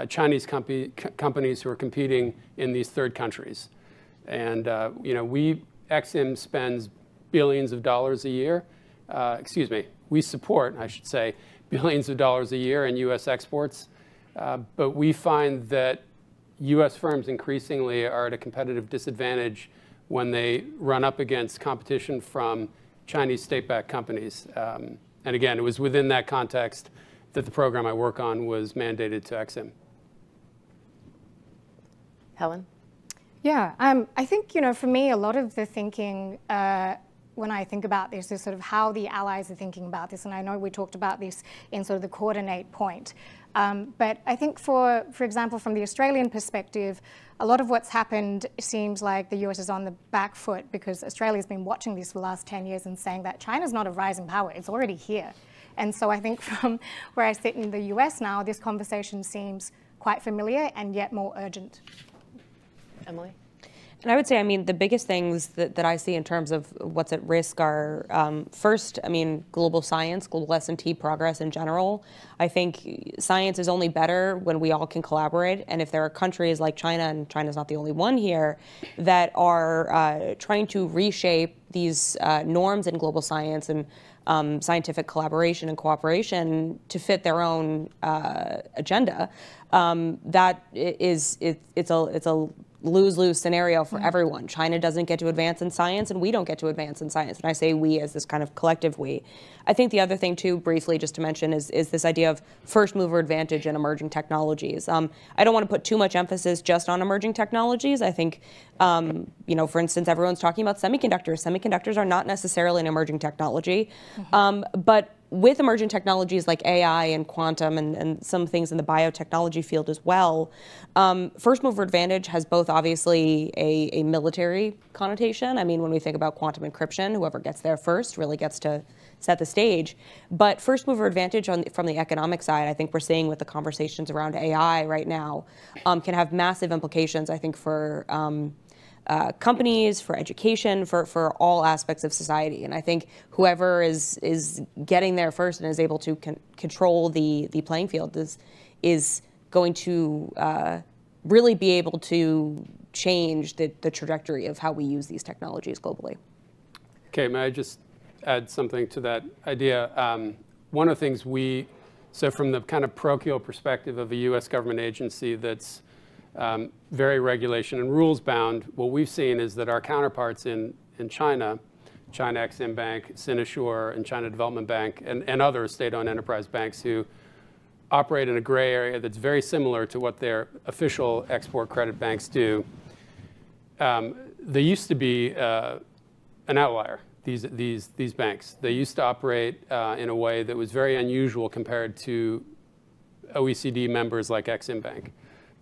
S8: Chinese companies who are competing in these third countries. And Exim spends billions of dollars a year. We support, I should say, billions of dollars a year in U.S. exports. But we find that U.S. firms increasingly are at a competitive disadvantage when they run up against competition from Chinese state-backed companies. And again, it was within that context that the program I work on was mandated to Exim.
S5: Helen?
S9: Yeah, I think, for me, a lot of the thinking when I think about this is sort of how the allies are thinking about this. And I know we talked about this in sort of the coordinate point. But I think for example, from the Australian perspective, a lot of what's happened seems like the US is on the back foot because Australia's been watching this for the last 10 years and saying that China's not a rising power, it's already here. And so I think from where I sit in the US now, this conversation seems quite familiar and yet more urgent.
S5: Emily?
S6: And I would say, the biggest things that I see in terms of what's at risk are, first, global science, global S&T progress in general. I think science is only better when we all can collaborate. And if there are countries like China, and China's not the only one here, that are trying to reshape these norms in global science and scientific collaboration and cooperation to fit their own agenda, it's a lose-lose scenario for everyone. China doesn't get to advance in science, and we don't get to advance in science. And I say we as this kind of collective we. I think the other thing, too, briefly, just to mention, is this idea of first-mover advantage in emerging technologies. I don't want to put too much emphasis just on emerging technologies. I think, for instance, everyone's talking about semiconductors. Semiconductors are not necessarily an emerging technology, but with emerging technologies like AI and quantum and some things in the biotechnology field as well, first mover advantage has both obviously a military connotation. When we think about quantum encryption, whoever gets there first really gets to set the stage. But first mover advantage from the economic side, I think we're seeing with the conversations around AI right now, can have massive implications, I think, for companies, for education, for all aspects of society. And I think whoever is getting there first and is able to control the playing field is going to really be able to change the trajectory of how we use these technologies globally.
S8: Okay, may I just add something to that idea? One of the things so from the kind of parochial perspective of a US government agency that's very regulation and rules bound, what we've seen is that our counterparts in China, China Exim Bank, Sinosure, and China Development Bank, and other state-owned enterprise banks who operate in a gray area that's very similar to what their official export credit banks do. They used to be an outlier, these banks. They used to operate in a way that was very unusual compared to OECD members like Exim Bank.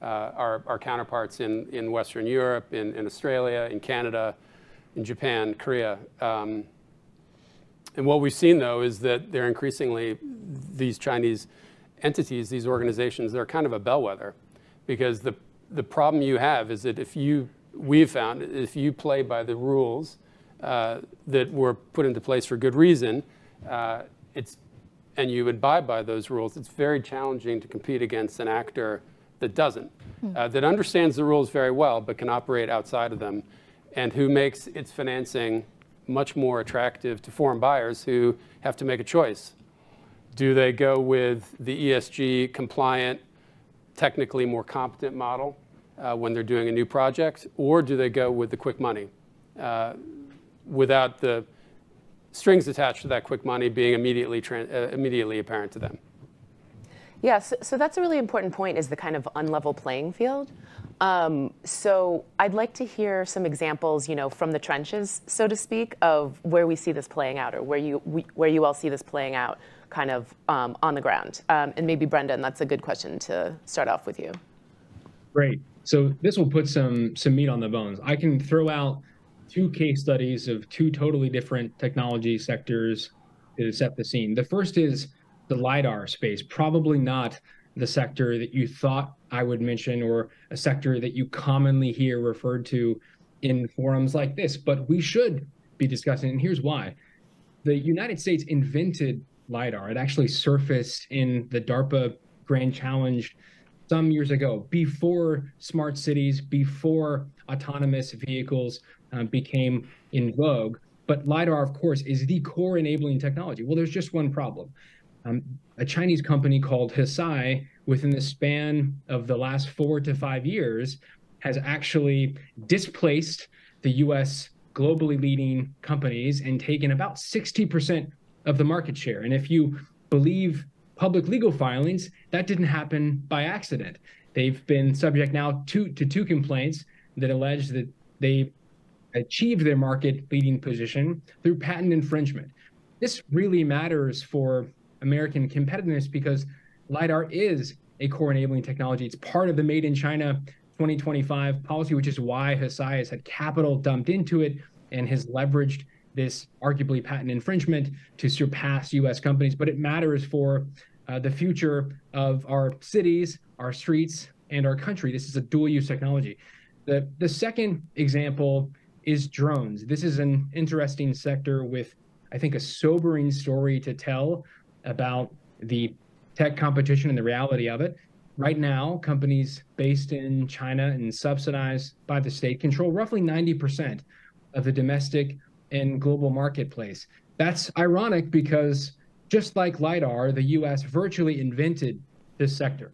S8: Our counterparts in Western Europe, in Australia, in Canada, in Japan, Korea. And what we've seen, though, is that they're increasingly, these Chinese entities, these organizations, they're kind of a bellwether. Because the problem you have is that we've found, if you play by the rules that were put into place for good reason, and you abide by those rules, it's very challenging to compete against an actor that doesn't, that understands the rules very well but can operate outside of them, and who makes its financing much more attractive to foreign buyers who have to make a choice. Do they go with the ESG compliant, technically more competent model when they're doing a new project, or do they go with the quick money without the strings attached to that quick money being immediately apparent to them?
S5: Yeah, so that's a really important point, is the kind of unlevel playing field. So I'd like to hear some examples, from the trenches, so to speak, of where we see this playing out, or where you all see this playing out kind of on the ground. And maybe Brendan, that's a good question to start off with you.
S7: Great. So this will put some meat on the bones. I can throw out 2 case studies of 2 totally different technology sectors to set the scene. The first is the LiDAR space, probably not the sector that you thought I would mention, or a sector that you commonly hear referred to in forums like this, but we should be discussing, and here's why. The United States invented LiDAR. It actually surfaced in the DARPA Grand Challenge some years ago, before smart cities, before autonomous vehicles became in vogue. But LiDAR, of course, is the core enabling technology. Well, there's just one problem. A Chinese company called Hesai, within the span of the last 4 to 5 years, has actually displaced the US globally leading companies and taken about 60% of the market share. And if you believe public legal filings, that didn't happen by accident. They've been subject now to 2 complaints that allege that they achieved their market leading position through patent infringement. This really matters for American competitiveness because LiDAR is a core enabling technology. It's part of the Made in China 2025 policy, which is why Hesai has had capital dumped into it and has leveraged this arguably patent infringement to surpass US companies. But it matters for the future of our cities, our streets, and our country. This is a dual use technology. The second example is drones. This is an interesting sector with, I think, a sobering story to tell about the tech competition and the reality of it. Right now, companies based in China and subsidized by the state control roughly 90% of the domestic and global marketplace. That's ironic because just like LiDAR, the US virtually invented this sector.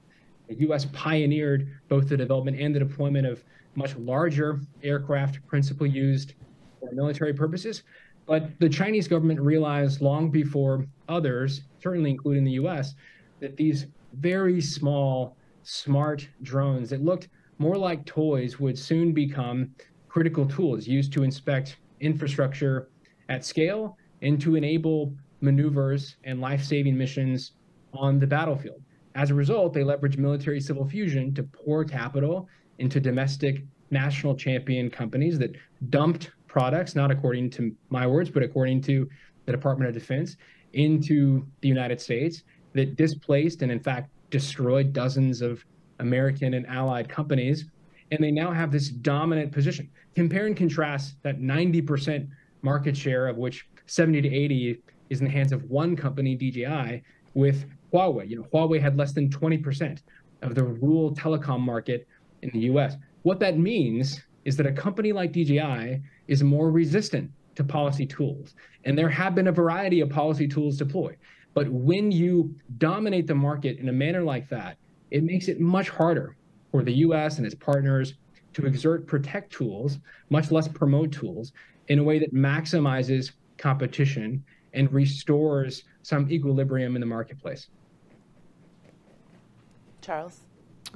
S7: The US pioneered both the development and the deployment of much larger aircraft principally used for military purposes. But the Chinese government realized long before others, certainly including the US, that these very small, smart drones that looked more like toys would soon become critical tools used to inspect infrastructure at scale and to enable maneuvers and life-saving missions on the battlefield. As a result, they leveraged military-civil fusion to pour capital into domestic national champion companies that dumped products, not according to my words, but according to the Department of Defense, into the United States, that displaced and in fact destroyed dozens of American and allied companies. And they now have this dominant position. Compare and contrast that 90% market share, of which 70 to 80 is in the hands of one company, DJI, with Huawei. Huawei had less than 20% of the rural telecom market in the US. What that means is that a company like DJI is more resistant to policy tools. And there have been a variety of policy tools deployed. But when you dominate the market in a manner like that, it makes it much harder for the US and its partners to exert protect tools, much less promote tools, in a way that maximizes competition and restores some equilibrium in the marketplace.
S5: Charles,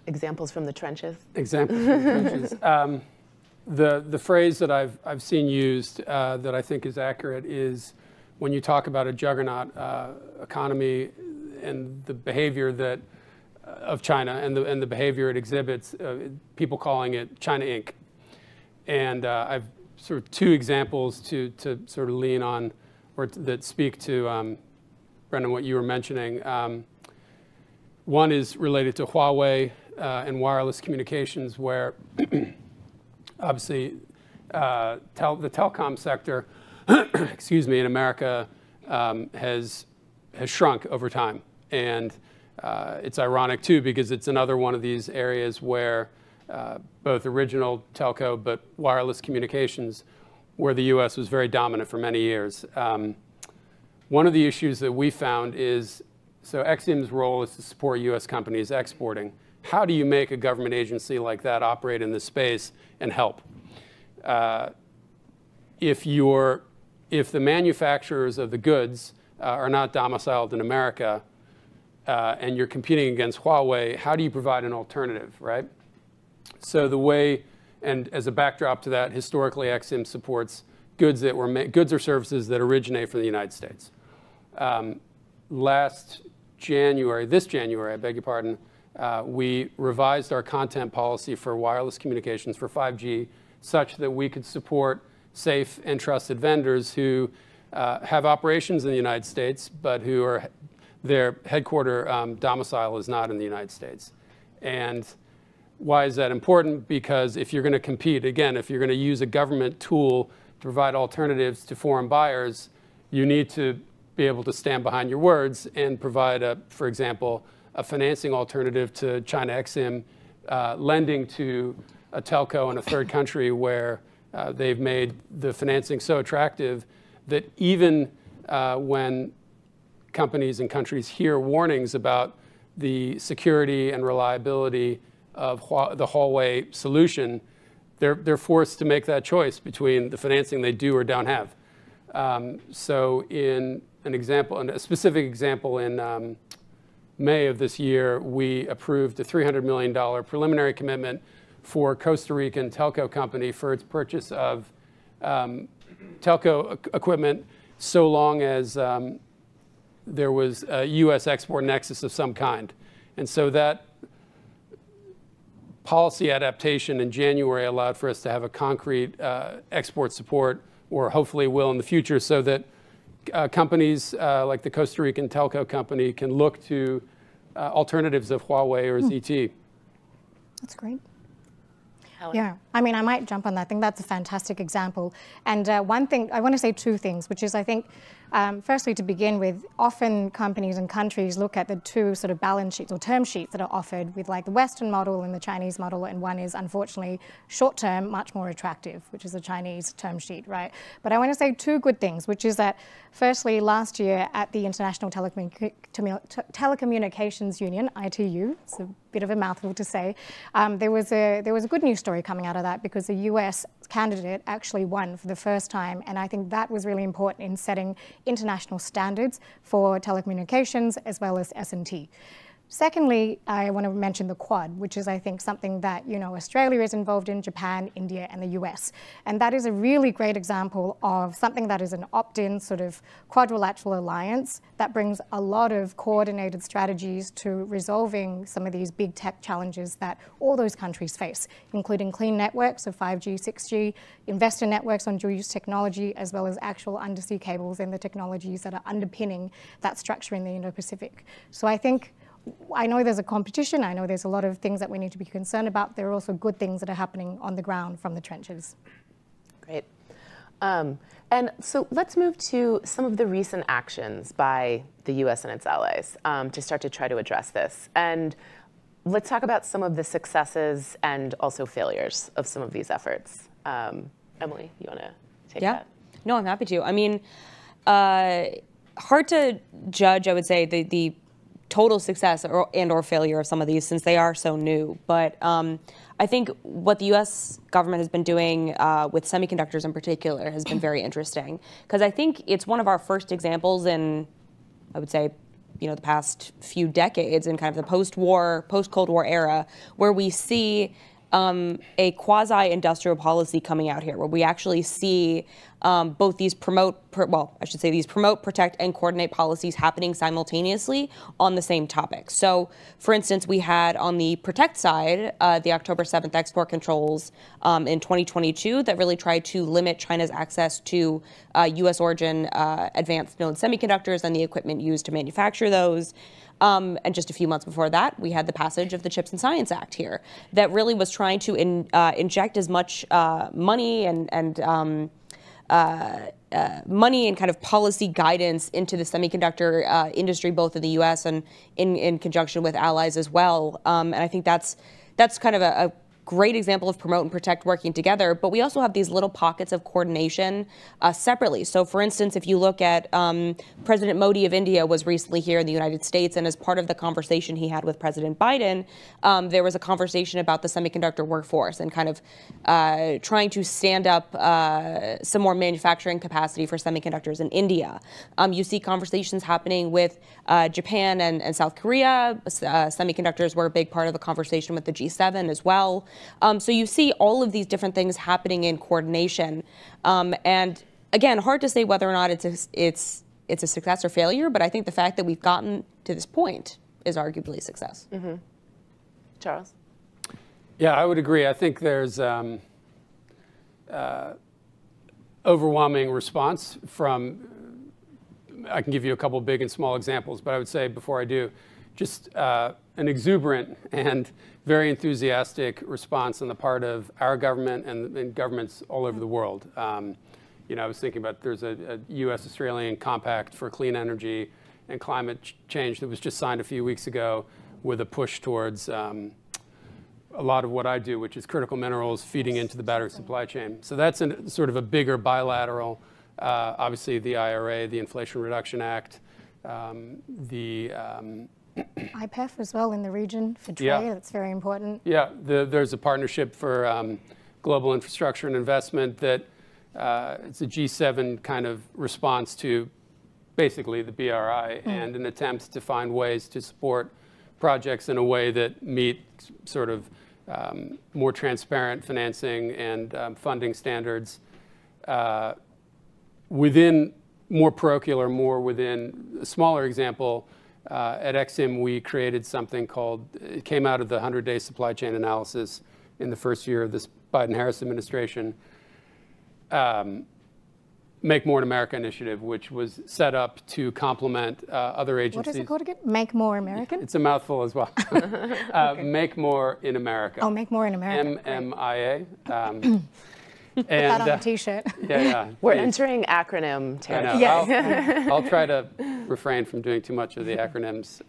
S5: examples from the trenches?
S8: Examples from the trenches. The phrase that I've seen used that I think is accurate is when you talk about a juggernaut economy and the behavior that of China and the behavior it exhibits, people calling it China Inc. And I've sort of 2 examples to sort of lean on, or that speak to, Brendan, what you were mentioning. One is related to Huawei and wireless communications, where obviously the telecom sector excuse me, in America has shrunk over time. And it's ironic, too, because it's another one of these areas where both original telco but wireless communications, where the U.S. was very dominant for many years. One of the issues that we found is, so Exium's role is to support U.S. companies exporting. How do you make a government agency like that operate in this space and help? If the manufacturers of the goods are not domiciled in America and you're competing against Huawei, how do you provide an alternative, right? So the way, and as a backdrop to that, historically Exium supports goods or services that originate from the United States. This January, I beg your pardon, we revised our content policy for wireless communications for 5G such that we could support safe and trusted vendors who have operations in the United States, but who are their headquarter domicile is not in the United States. And why is that important? Because if you're going to compete, again, if you're going to use a government tool to provide alternatives to foreign buyers, you need to be able to stand behind your words and provide, for example, a financing alternative to China Exim, lending to a telco in a third country where they've made the financing so attractive that even when companies and countries hear warnings about the security and reliability of the Huawei solution, they're forced to make that choice between the financing they do or don't have. So in a specific example in May of this year, we approved a $300 million preliminary commitment for Costa Rican telco company for its purchase of telco equipment so long as there was a U.S. export nexus of some kind. And so that policy adaptation in January allowed for us to have a concrete export support, or hopefully will in the future, so that companies like the Costa Rican telco company can look to alternatives of Huawei or ZTE.
S9: That's great. Yeah, I mean, I might jump on that. I think that's a fantastic example. And one thing, I want to say two things, which is I think, firstly, to begin with, often companies and countries look at the two sort of balance sheets or term sheets that are offered with like the Western model and the Chinese model, and one is unfortunately short-term, much more attractive, which is the Chinese term sheet, right? But I want to say two good things, which is that, firstly, last year at the International Telecommunications Union, ITU, it's a bit of a mouthful to say, there was a good news story coming out of that because the US candidate actually won for the first time, and I think that was really important in setting international standards for telecommunications as well as S&T. Secondly, I want to mention the Quad, which is, I think, something that, you know, Australia is involved in, Japan, India, and the US. And that is a really great example of something that is an opt-in sort of quadrilateral alliance that brings a lot of coordinated strategies to resolving some of these big tech challenges that all those countries face, including clean networks of 5G, 6G, investor networks on dual-use technology, as well as actual undersea cables and the technologies that are underpinning that structure in the Indo-Pacific. So I know there's a competition. I know there's a lot of things that we need to be concerned about. There are also good things that are happening on the ground from the trenches.
S5: Great. And so let's move to some of the recent actions by the U.S. and its allies to start to try to address this. And let's talk about some of the successes and also failures of some of these efforts. Emily, you want to take that?
S6: No, I'm happy to. I mean, hard to judge, I would say, the total success or failure of some of these since they are so new. But I think what the U.S. government has been doing with semiconductors in particular has been very interesting, because I think it's one of our first examples in, I would say, you know, the past few decades in kind of the post-war, post-Cold War era, where we see a quasi-industrial policy coming out here, where we actually see both these promote, protect, and coordinate policies happening simultaneously on the same topic. So, for instance, we had on the protect side the October 7th export controls in 2022 that really tried to limit China's access to U.S. origin advanced node semiconductors and the equipment used to manufacture those. And just a few months before that, we had the passage of the Chips and Science Act here that really was trying to inject as much money and money and kind of policy guidance into the semiconductor industry, both in the U.S. and in conjunction with allies as well. And I think that's kind of a great example of promote and protect working together. But we also have these little pockets of coordination separately. So, for instance, if you look at President Modi of India was recently here in the United States, and as part of the conversation he had with President Biden, there was a conversation about the semiconductor workforce and kind of trying to stand up some more manufacturing capacity for semiconductors in India. You see conversations happening with Japan and South Korea. Semiconductors were a big part of the conversation with the G7 as well. So you see all of these different things happening in coordination. And again, hard to say whether or not it's a success or failure, but I think the fact that we've gotten to this point is arguably a success.
S5: Mm-hmm. Charles?
S8: Yeah, I would agree. I think there's overwhelming response from, I can give you a couple of big and small examples, but I would say before I do, just an exuberant and very enthusiastic response on the part of our government and governments all over the world. You know, I was thinking about there's a U.S.-Australian compact for clean energy and climate change that was just signed a few weeks ago with a push towards a lot of what I do, which is critical minerals feeding into the battery supply chain. So that's sort of a bigger bilateral, obviously the IRA, the Inflation Reduction Act, the
S9: IPEF as well in the region for trade, that's very important.
S8: Yeah, there's a partnership for global infrastructure and investment that it's a G7 kind of response to basically the BRI and an attempt to find ways to support projects in a way that meet sort of more transparent financing and funding standards within more parochial or more within a smaller example. At Exim, we created something called, it came out of the 100-day supply chain analysis in the first year of this Biden-Harris administration, Make More in America initiative, which was set up to complement other agencies.
S9: What is it called again? Make More American?
S8: It's a mouthful as well. Okay. Make More in America.
S9: Oh, Make More in America.
S8: MMIA.
S9: Put that on a T-shirt.
S8: Yeah.
S5: We're entering acronym territory.
S8: Yeah. I'll try to refrain from doing too much of the acronyms.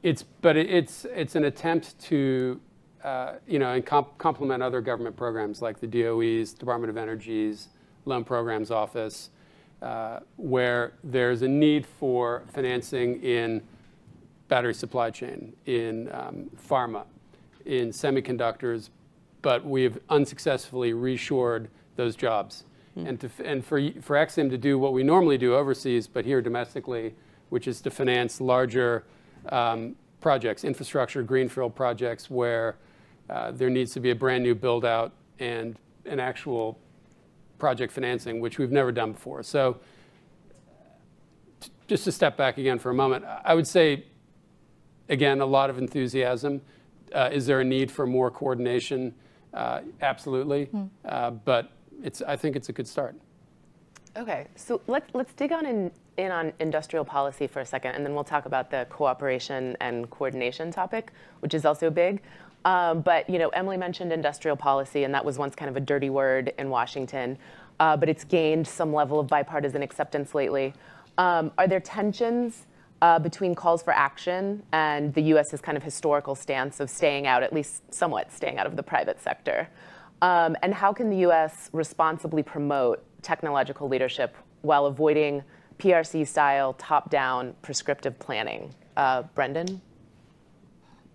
S8: It's an attempt to, and complement other government programs like the DOE's, Department of Energy's Loan Programs Office, where there's a need for financing in battery supply chain, in pharma, in semiconductors, but we've unsuccessfully reshored those jobs. And for Exim to do what we normally do overseas, but here domestically, which is to finance larger projects, infrastructure, greenfield projects, where there needs to be a brand new build out and an actual project financing, which we've never done before. So just to step back again for a moment, I would say, again, a lot of enthusiasm. Is there a need for more coordination? Absolutely, but I think it's a good start.
S5: Okay, so let's dig in on industrial policy for a second, and then we'll talk about the cooperation and coordination topic, which is also big. But Emily mentioned industrial policy, and that was once kind of a dirty word in Washington, but it's gained some level of bipartisan acceptance lately. Are there tensions between calls for action and the U.S.'s kind of historical stance of staying out, at least somewhat staying out of the private sector? And how can the U.S. responsibly promote technological leadership while avoiding PRC-style, top-down, prescriptive planning? Brendan?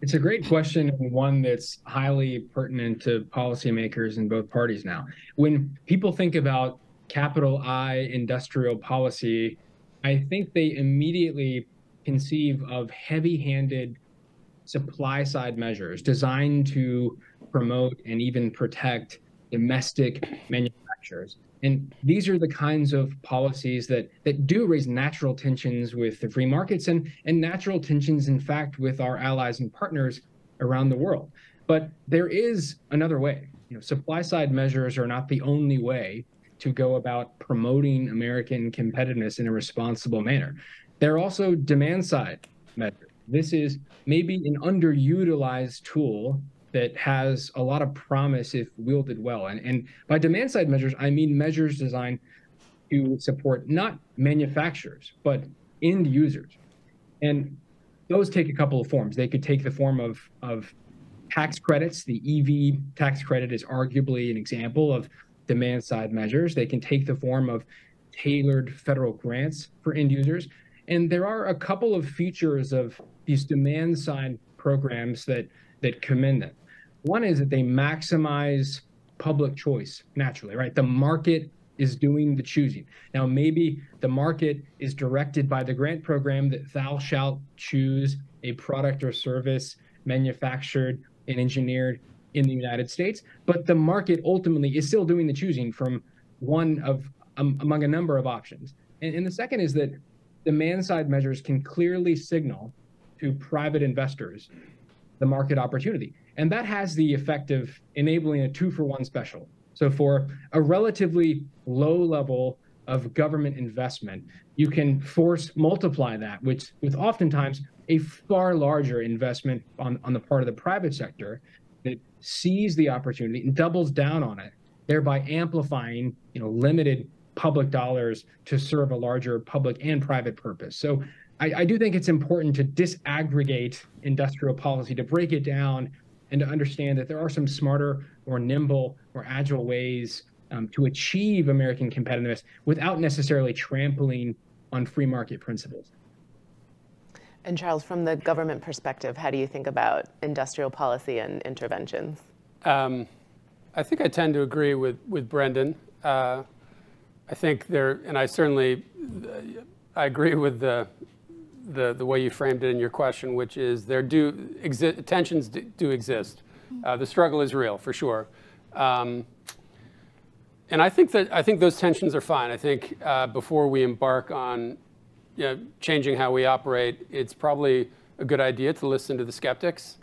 S7: It's a great question, and one that's highly pertinent to policymakers in both parties now. When people think about capital I industrial policy, I think they immediately conceive of heavy-handed supply-side measures designed to promote and even protect domestic manufacturers. And these are the kinds of policies that do raise natural tensions with the free markets and natural tensions, in fact, with our allies and partners around the world. But there is another way. Supply-side measures are not the only way to go about promoting American competitiveness in a responsible manner. There are also demand-side measures. This is maybe an underutilized tool that has a lot of promise if wielded well. And by demand side measures, I mean measures designed to support not manufacturers, but end users. And those take a couple of forms. They could take the form of tax credits. The EV tax credit is arguably an example of demand side measures. They can take the form of tailored federal grants for end users. And there are a couple of features of these demand side programs that commend them. One is that they maximize public choice naturally, right? The market is doing the choosing. Now, maybe the market is directed by the grant program that thou shalt choose a product or service manufactured and engineered in the United States, but the market ultimately is still doing the choosing from one of among a number of options. And the second is that demand side measures can clearly signal to private investors the market opportunity. And that has the effect of enabling a 2-for-1 special. So for a relatively low level of government investment, you can force multiply that, with oftentimes a far larger investment on the part of the private sector that sees the opportunity and doubles down on it, thereby amplifying, limited public dollars to serve a larger public and private purpose. So I do think it's important to disaggregate industrial policy, to break it down and to understand that there are some smarter, more nimble, more agile ways to achieve American competitiveness without necessarily trampling on free market principles.
S5: And Charles, from the government perspective, how do you think about industrial policy and interventions?
S8: I think I tend to agree with Brendan. I think and I agree with the way you framed it in your question, which is tensions do exist. The struggle is real, for sure. And I think those tensions are fine. I think before we embark on changing how we operate, it's probably a good idea to listen to the skeptics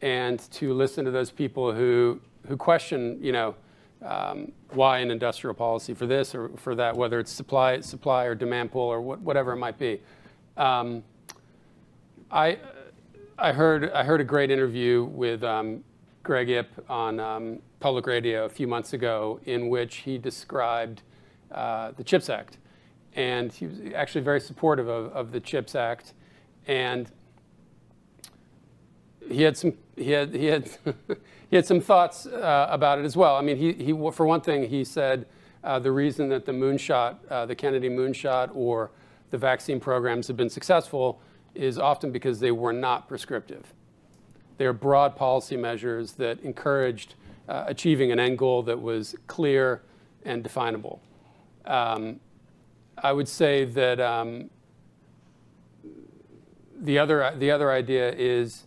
S8: and to listen to those people who question, why an industrial policy for this or for that, whether it's supply or demand pull or whatever it might be. I heard a great interview with Greg Ip on public radio a few months ago, in which he described the CHIPS Act, and he was actually very supportive of the CHIPS Act, and he had some thoughts about it as well. I mean, he for one thing, he said the reason that the moonshot, the Kennedy moonshot, or the vaccine programs have been successful is often because they were not prescriptive. They're broad policy measures that encouraged achieving an end goal that was clear and definable. I would say that the other idea is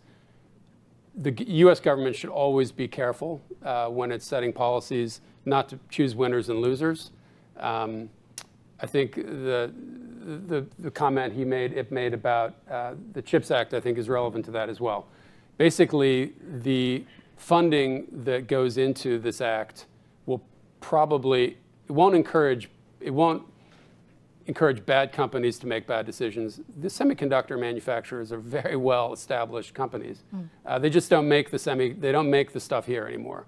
S8: the U.S. government should always be careful when it's setting policies not to choose winners and losers. I think the comment Ip made about the CHIPS Act, I think, is relevant to that as well. Basically, the funding that goes into this act will probably, it won't encourage bad companies to make bad decisions. The semiconductor manufacturers are very well established companies. They just don't make they don't make the stuff here anymore.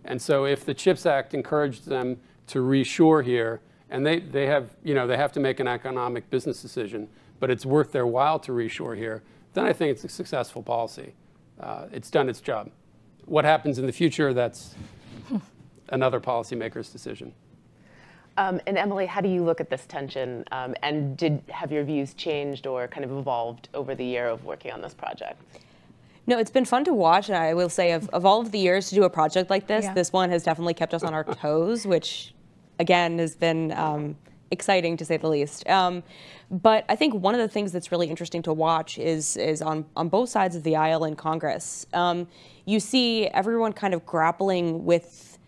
S8: And so if the CHIPS Act encouraged them to reshore here, and they have to make an economic business decision, but it's worth their while to reshore here, then I think it's a successful policy. It's done its job. What happens in the future, that's another policymaker's decision.
S5: And Emily, how do you look at this tension? And have your views changed or kind of evolved over the year of working on this project?
S6: No, it's been fun to watch, and I will say of all of the years to do a project like this, this one has definitely kept us on our toes, which again has been exciting to say the least. But I think one of the things that's really interesting to watch is on both sides of the aisle in Congress. You see everyone kind of grappling with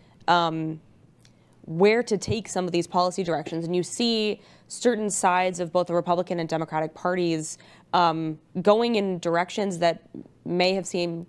S6: where to take some of these policy directions, and you see certain sides of both the Republican and Democratic parties going in directions that may have seemed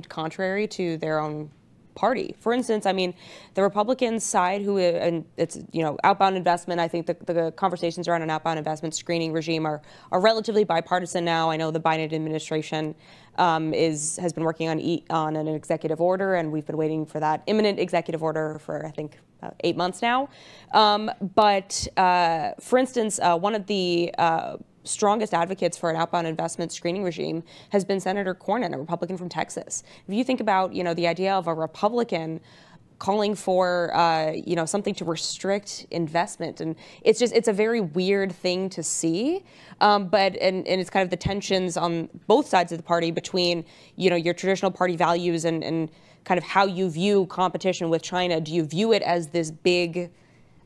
S6: contrary to their own party. For instance, I mean, the Republican side, and it's, outbound investment, I think the conversations around an outbound investment screening regime are relatively bipartisan now. I know the Biden administration has been working on an executive order, and we've been waiting for that imminent executive order for, I think, 8 months now. But for instance, one of the strongest advocates for an outbound investment screening regime has been Senator Cornyn, a Republican from Texas. If you think about, the idea of a Republican calling for, something to restrict investment, and it's a very weird thing to see. But it's kind of the tensions on both sides of the party between, your traditional party values and kind of how you view competition with China. Do you view it as this big,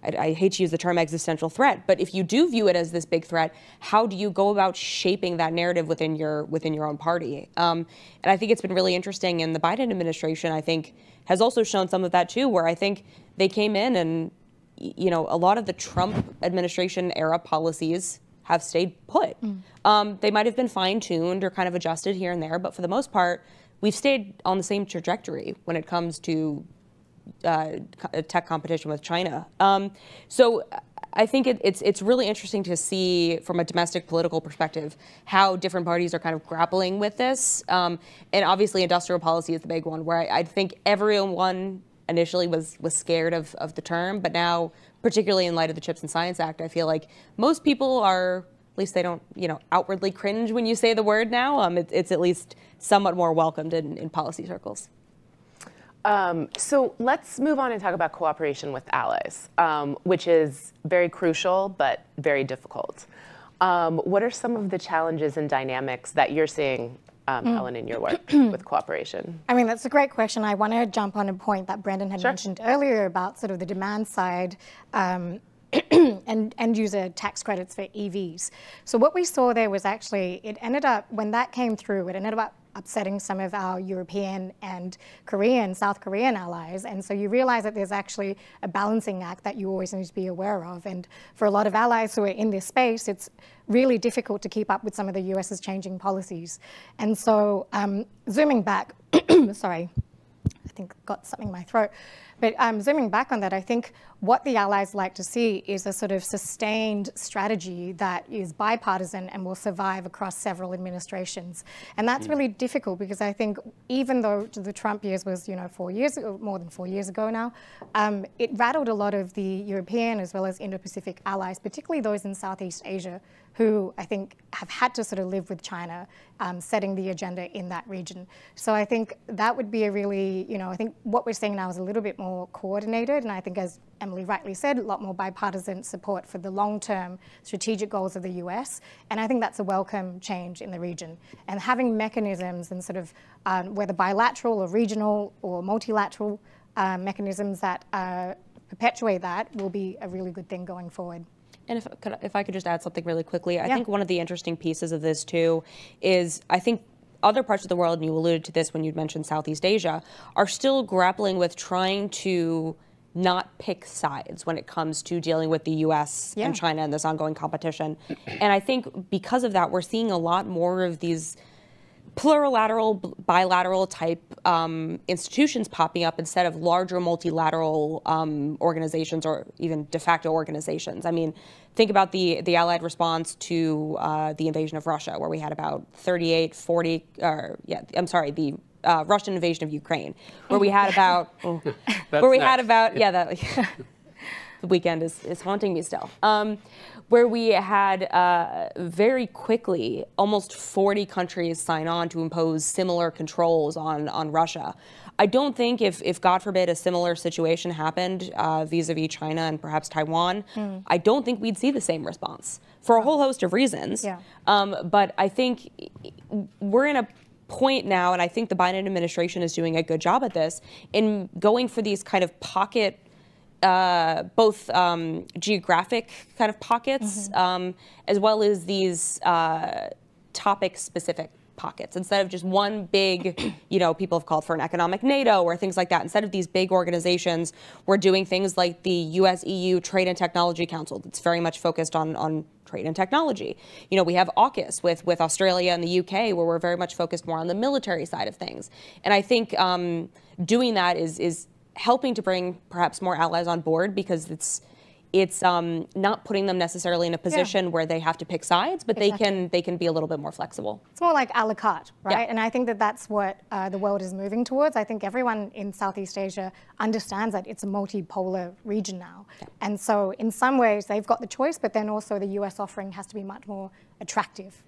S6: I hate to use the term existential threat, but if you do view it as this big threat, how do you go about shaping that narrative within your own party? And I think it's been really interesting. And the Biden administration, I think, has also shown some of that too, where I think they came in and, a lot of the Trump administration era policies have stayed put. They might have been fine-tuned or kind of adjusted here and there, but for the most part, we've stayed on the same trajectory when it comes to tech competition with China. So I think it's really interesting to see from a domestic political perspective how different parties are kind of grappling with this. And obviously industrial policy is the big one, where I think everyone initially was scared of the term, but now, particularly in light of the Chips and Science Act, I feel like most people are, at least they don't, outwardly cringe when you say the word now. It's at least somewhat more welcomed in policy circles.
S5: So let's move on and talk about cooperation with allies, which is very crucial but very difficult. What are some of the challenges and dynamics that you're seeing, Helen, in your work with cooperation?
S9: I mean, that's a great question. I want to jump on a point that Brendan had mentioned earlier about sort of the demand side and end user tax credits for EVs. So what we saw there was actually, it ended up, when that came through, it ended up upsetting some of our European and South Korean allies. And so you realize that there's actually a balancing act that you always need to be aware of. And for a lot of allies who are in this space, it's really difficult to keep up with some of the US's changing policies. And so zooming back, sorry, I think got something in my throat. But zooming back on that, I think what the allies like to see is a sort of sustained strategy that is bipartisan and will survive across several administrations. And that's really difficult because I think even though the Trump years was, 4 years ago, more than 4 years ago now, it rattled a lot of the European as well as Indo-Pacific allies, particularly those in Southeast Asia, who I think have had to sort of live with China setting the agenda in that region. So I think that would be a really, I think what we're seeing now is a little bit more coordinated, and I think, as Emily rightly said, a lot more bipartisan support for the long-term strategic goals of the US, and I think that's a welcome change in the region. And having mechanisms and sort of whether bilateral or regional or multilateral mechanisms that perpetuate that will be a really good thing going forward.
S6: And if I could just add something really quickly, I think one of the interesting pieces of this too is I think other parts of the world, and you alluded to this when you mentioned Southeast Asia, are still grappling with trying to not pick sides when it comes to dealing with the US and China and this ongoing competition. And I think because of that, we're seeing a lot more of these plurilateral, bilateral type institutions popping up instead of larger multilateral organizations or even de facto organizations. I mean, think about the Allied response to the invasion of Russia, where we had about the Russian invasion of Ukraine, where we had about, the weekend is haunting me still. Where we had very quickly almost 40 countries sign on to impose similar controls on Russia. I don't think if God forbid, a similar situation happened vis-a-vis China and perhaps Taiwan, I don't think we'd see the same response for a whole host of reasons. But I think we're in a point now, and I think the Biden administration is doing a good job at this, in going for these kind of pocket both geographic kind of pockets, as well as these topic-specific pockets. Instead of just one big, people have called for an economic NATO or things like that. Instead of these big organizations, we're doing things like the US-EU Trade and Technology Council that's very much focused on trade and technology. You know, we have AUKUS with Australia and the UK, where we're very much focused more on the military side of things. And I think doing that is helping to bring perhaps more allies on board, because it's not putting them necessarily in a position where they have to pick sides, but they can be a little bit more flexible.
S9: It's more like a la carte, right?
S6: Yeah.
S9: And I think that that's what the world is moving towards. I think everyone in Southeast Asia understands that it's a multipolar region now. Yeah. And so in some ways they've got the choice, but then also the US offering has to be much more attractive.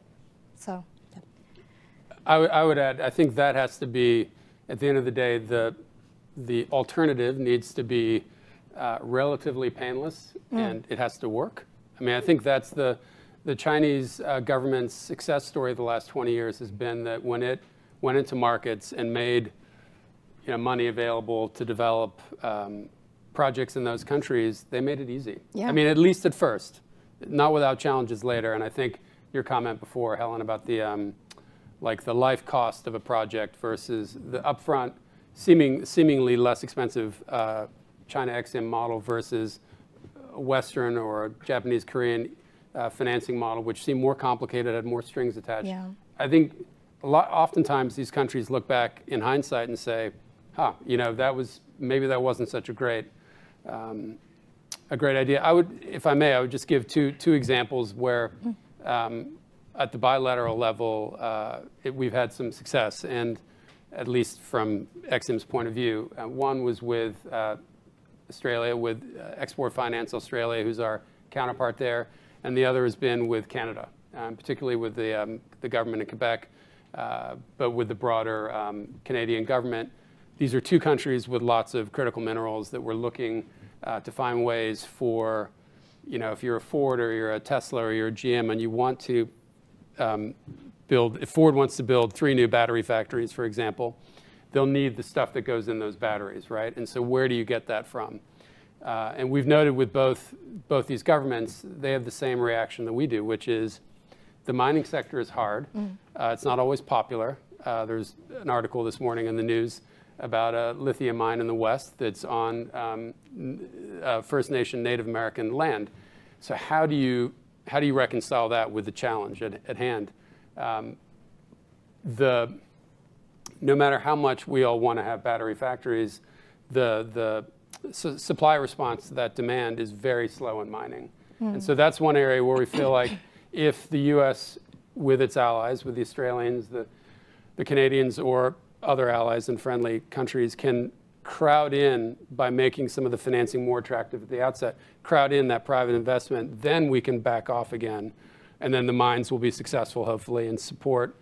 S9: So. Yeah.
S8: I would add, I think that has to be, at the end of the day, the alternative needs to be relatively painless, and it has to work. I mean, I think that's the Chinese government's success story the last 20 years has been that when it went into markets and made money available to develop projects in those countries, they made it easy. Yeah. I mean, at least at first, not without challenges later. And I think your comment before, Helen, about the like the life cost of a project versus the upfront, seemingly less expensive China EXIM model versus a Western or a Japanese Korean financing model, which seemed more complicated, had more strings attached. Yeah. I think oftentimes these countries look back in hindsight and say, maybe that wasn't such a great idea. If I may, I would just give two examples where at the bilateral level, we've had some success, and at least from EXIM's point of view. One was with Australia, with Export Finance Australia, who's our counterpart there, and the other has been with Canada, particularly with the government in Quebec, but with the broader Canadian government. These are two countries with lots of critical minerals that we're looking to find ways for, if you're a Ford or you're a Tesla or you're a GM and you want to if Ford wants to build 3 new battery factories, for example, they'll need the stuff that goes in those batteries, right? And so where do you get that from? And we've noted with both these governments, they have the same reaction that we do, which is the mining sector is hard. It's not always popular. There's an article this morning in the news about a lithium mine in the West that's on First Nation Native American land. So how do you reconcile that with the challenge at hand? No matter how much we all want to have battery factories, the supply response to that demand is very slow in mining. And so that's one area where we feel like if the US, with its allies, with the Australians, the Canadians, or other allies and friendly countries, can crowd in by making some of the financing more attractive at the outset, crowd in that private investment, then we can back off again. And then the mines will be successful, hopefully, and support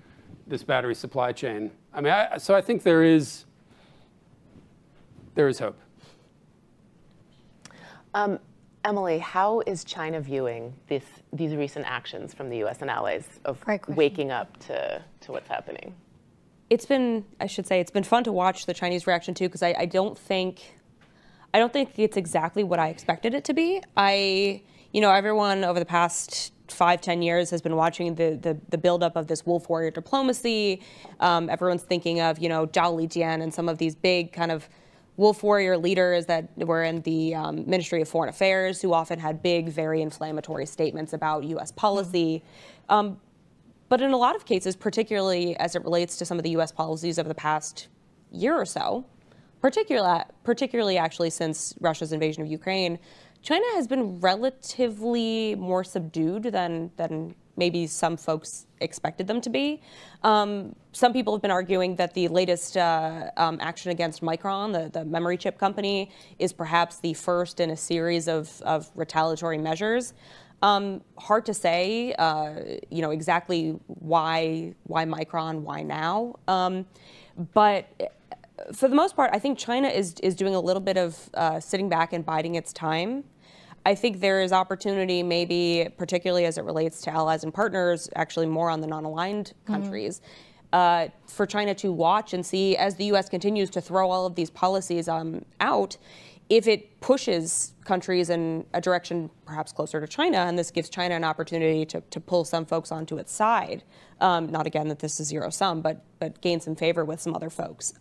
S8: this battery supply chain. I mean, so I think there is hope.
S5: Emily, how is China viewing these recent actions from the U.S. and allies of waking up to what's happening?
S6: It's been fun to watch the Chinese reaction too, because I don't think it's exactly what I expected it to be. Everyone over the past 5-10 years has been watching the buildup of this wolf warrior diplomacy. Everyone's thinking of Zhao Lijian and some of these big kind of wolf warrior leaders that were in the Ministry of Foreign Affairs, who often had big, very inflammatory statements about U.S. policy. But in a lot of cases, particularly as it relates to some of the U.S. policies over the past year or so, particularly actually since Russia's invasion of Ukraine, China has been relatively more subdued than maybe some folks expected them to be. Some people have been arguing that the latest action against Micron, the memory chip company, is perhaps the first in a series of retaliatory measures. Hard to say, exactly why Micron, why now. But for the most part, I think China is doing a little bit of sitting back and biding its time. I think there is opportunity, maybe particularly as it relates to allies and partners, actually more on the non-aligned countries, for China to watch and see as the U.S. continues to throw all of these policies out, if it pushes countries in a direction perhaps closer to China, and this gives China an opportunity to pull some folks onto its side, not again that this is zero sum, but gain some favor with some other folks.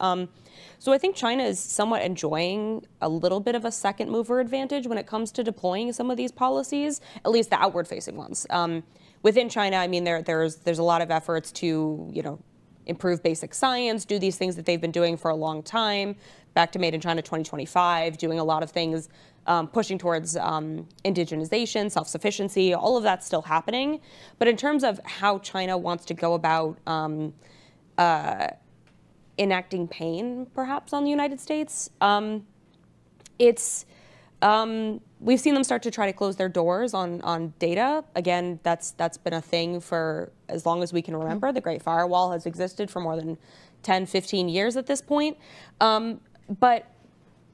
S6: So I think China is somewhat enjoying a little bit of a second mover advantage when it comes to deploying some of these policies, at least the outward facing ones. Within China, I mean, there's a lot of efforts to, improve basic science, do these things that they've been doing for a long time. Back to Made in China 2025, doing a lot of things, pushing towards indigenization, self-sufficiency, all of that's still happening. But in terms of how China wants to go about enacting pain, perhaps, on the United States, we've seen them start to try to close their doors on data. Again, that's been a thing for as long as we can remember. The Great Firewall has existed for more than 10, 15 years at this point. But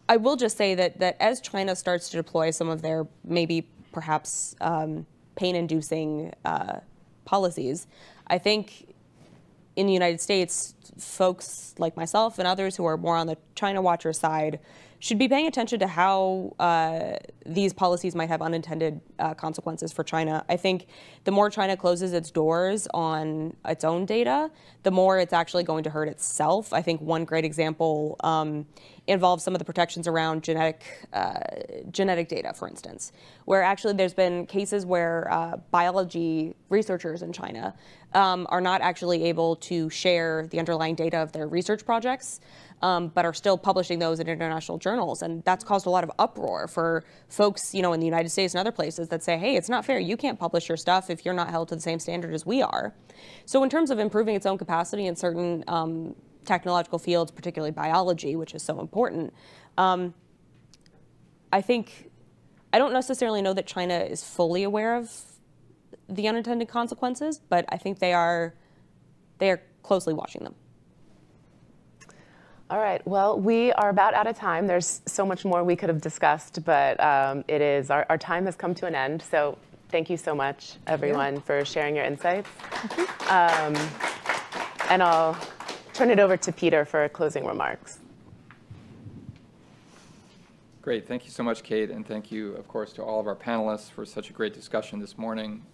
S6: I will just say that as China starts to deploy some of their maybe perhaps pain-inducing policies, I think in the United States, folks like myself and others who are more on the China watcher side should be paying attention to how these policies might have unintended consequences for China. I think the more China closes its doors on its own data, the more it's actually going to hurt itself. I think one great example involves some of the protections around genetic data, for instance, where actually there's been cases where biology researchers in China are not actually able to share the underlying data of their research projects, but are still publishing those in international journals. And that's caused a lot of uproar for folks, in the United States and other places that say, hey, it's not fair. You can't publish your stuff if you're not held to the same standard as we are. So in terms of improving its own capacity in certain technological fields, particularly biology, which is so important, I don't necessarily know that China is fully aware of the unintended consequences, but I think they are closely watching them.
S5: All right, well, we are about out of time. There's so much more we could have discussed, but our time has come to an end. So thank you so much, everyone, for sharing your insights. And I'll turn it over to Peter for closing remarks.
S4: Great, thank you so much, Kate, and thank you, of course, to all of our panelists for such a great discussion this morning.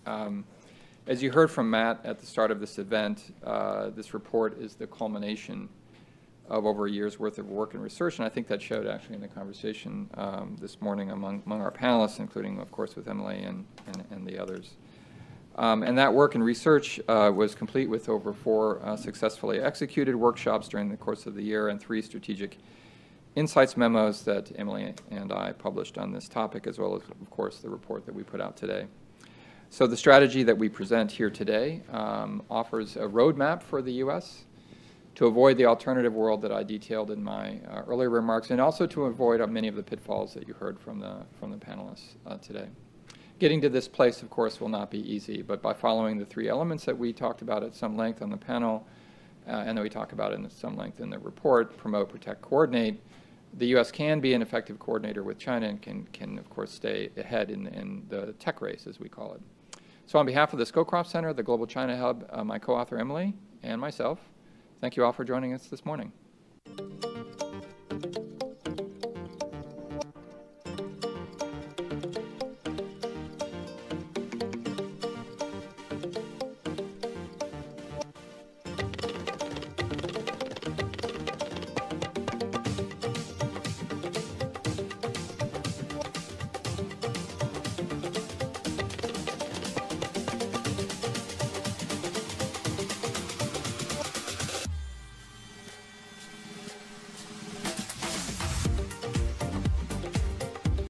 S4: As you heard from Matt at the start of this event, this report is the culmination of over a year's worth of work and research, and I think that showed actually in the conversation this morning among our panelists, including, of course, with Emily and the others. And that work and research was complete with over 4 successfully executed workshops during the course of the year and 3 strategic insights memos that Emily and I published on this topic, as well as, of course, the report that we put out today. So the strategy that we present here today offers a roadmap for the U.S. to avoid the alternative world that I detailed in my earlier remarks, and also to avoid many of the pitfalls that you heard from the panelists today. Getting to this place, of course, will not be easy, but by following the 3 elements that we talked about at some length on the panel, and that we talk about in some length in the report, promote, protect, coordinate, the U.S. can be an effective coordinator with China and can of course, stay ahead in the tech race, as we call it. So on behalf of the Scowcroft Center, the Global China Hub, my co-author Emily, and myself, thank you all for joining us this morning.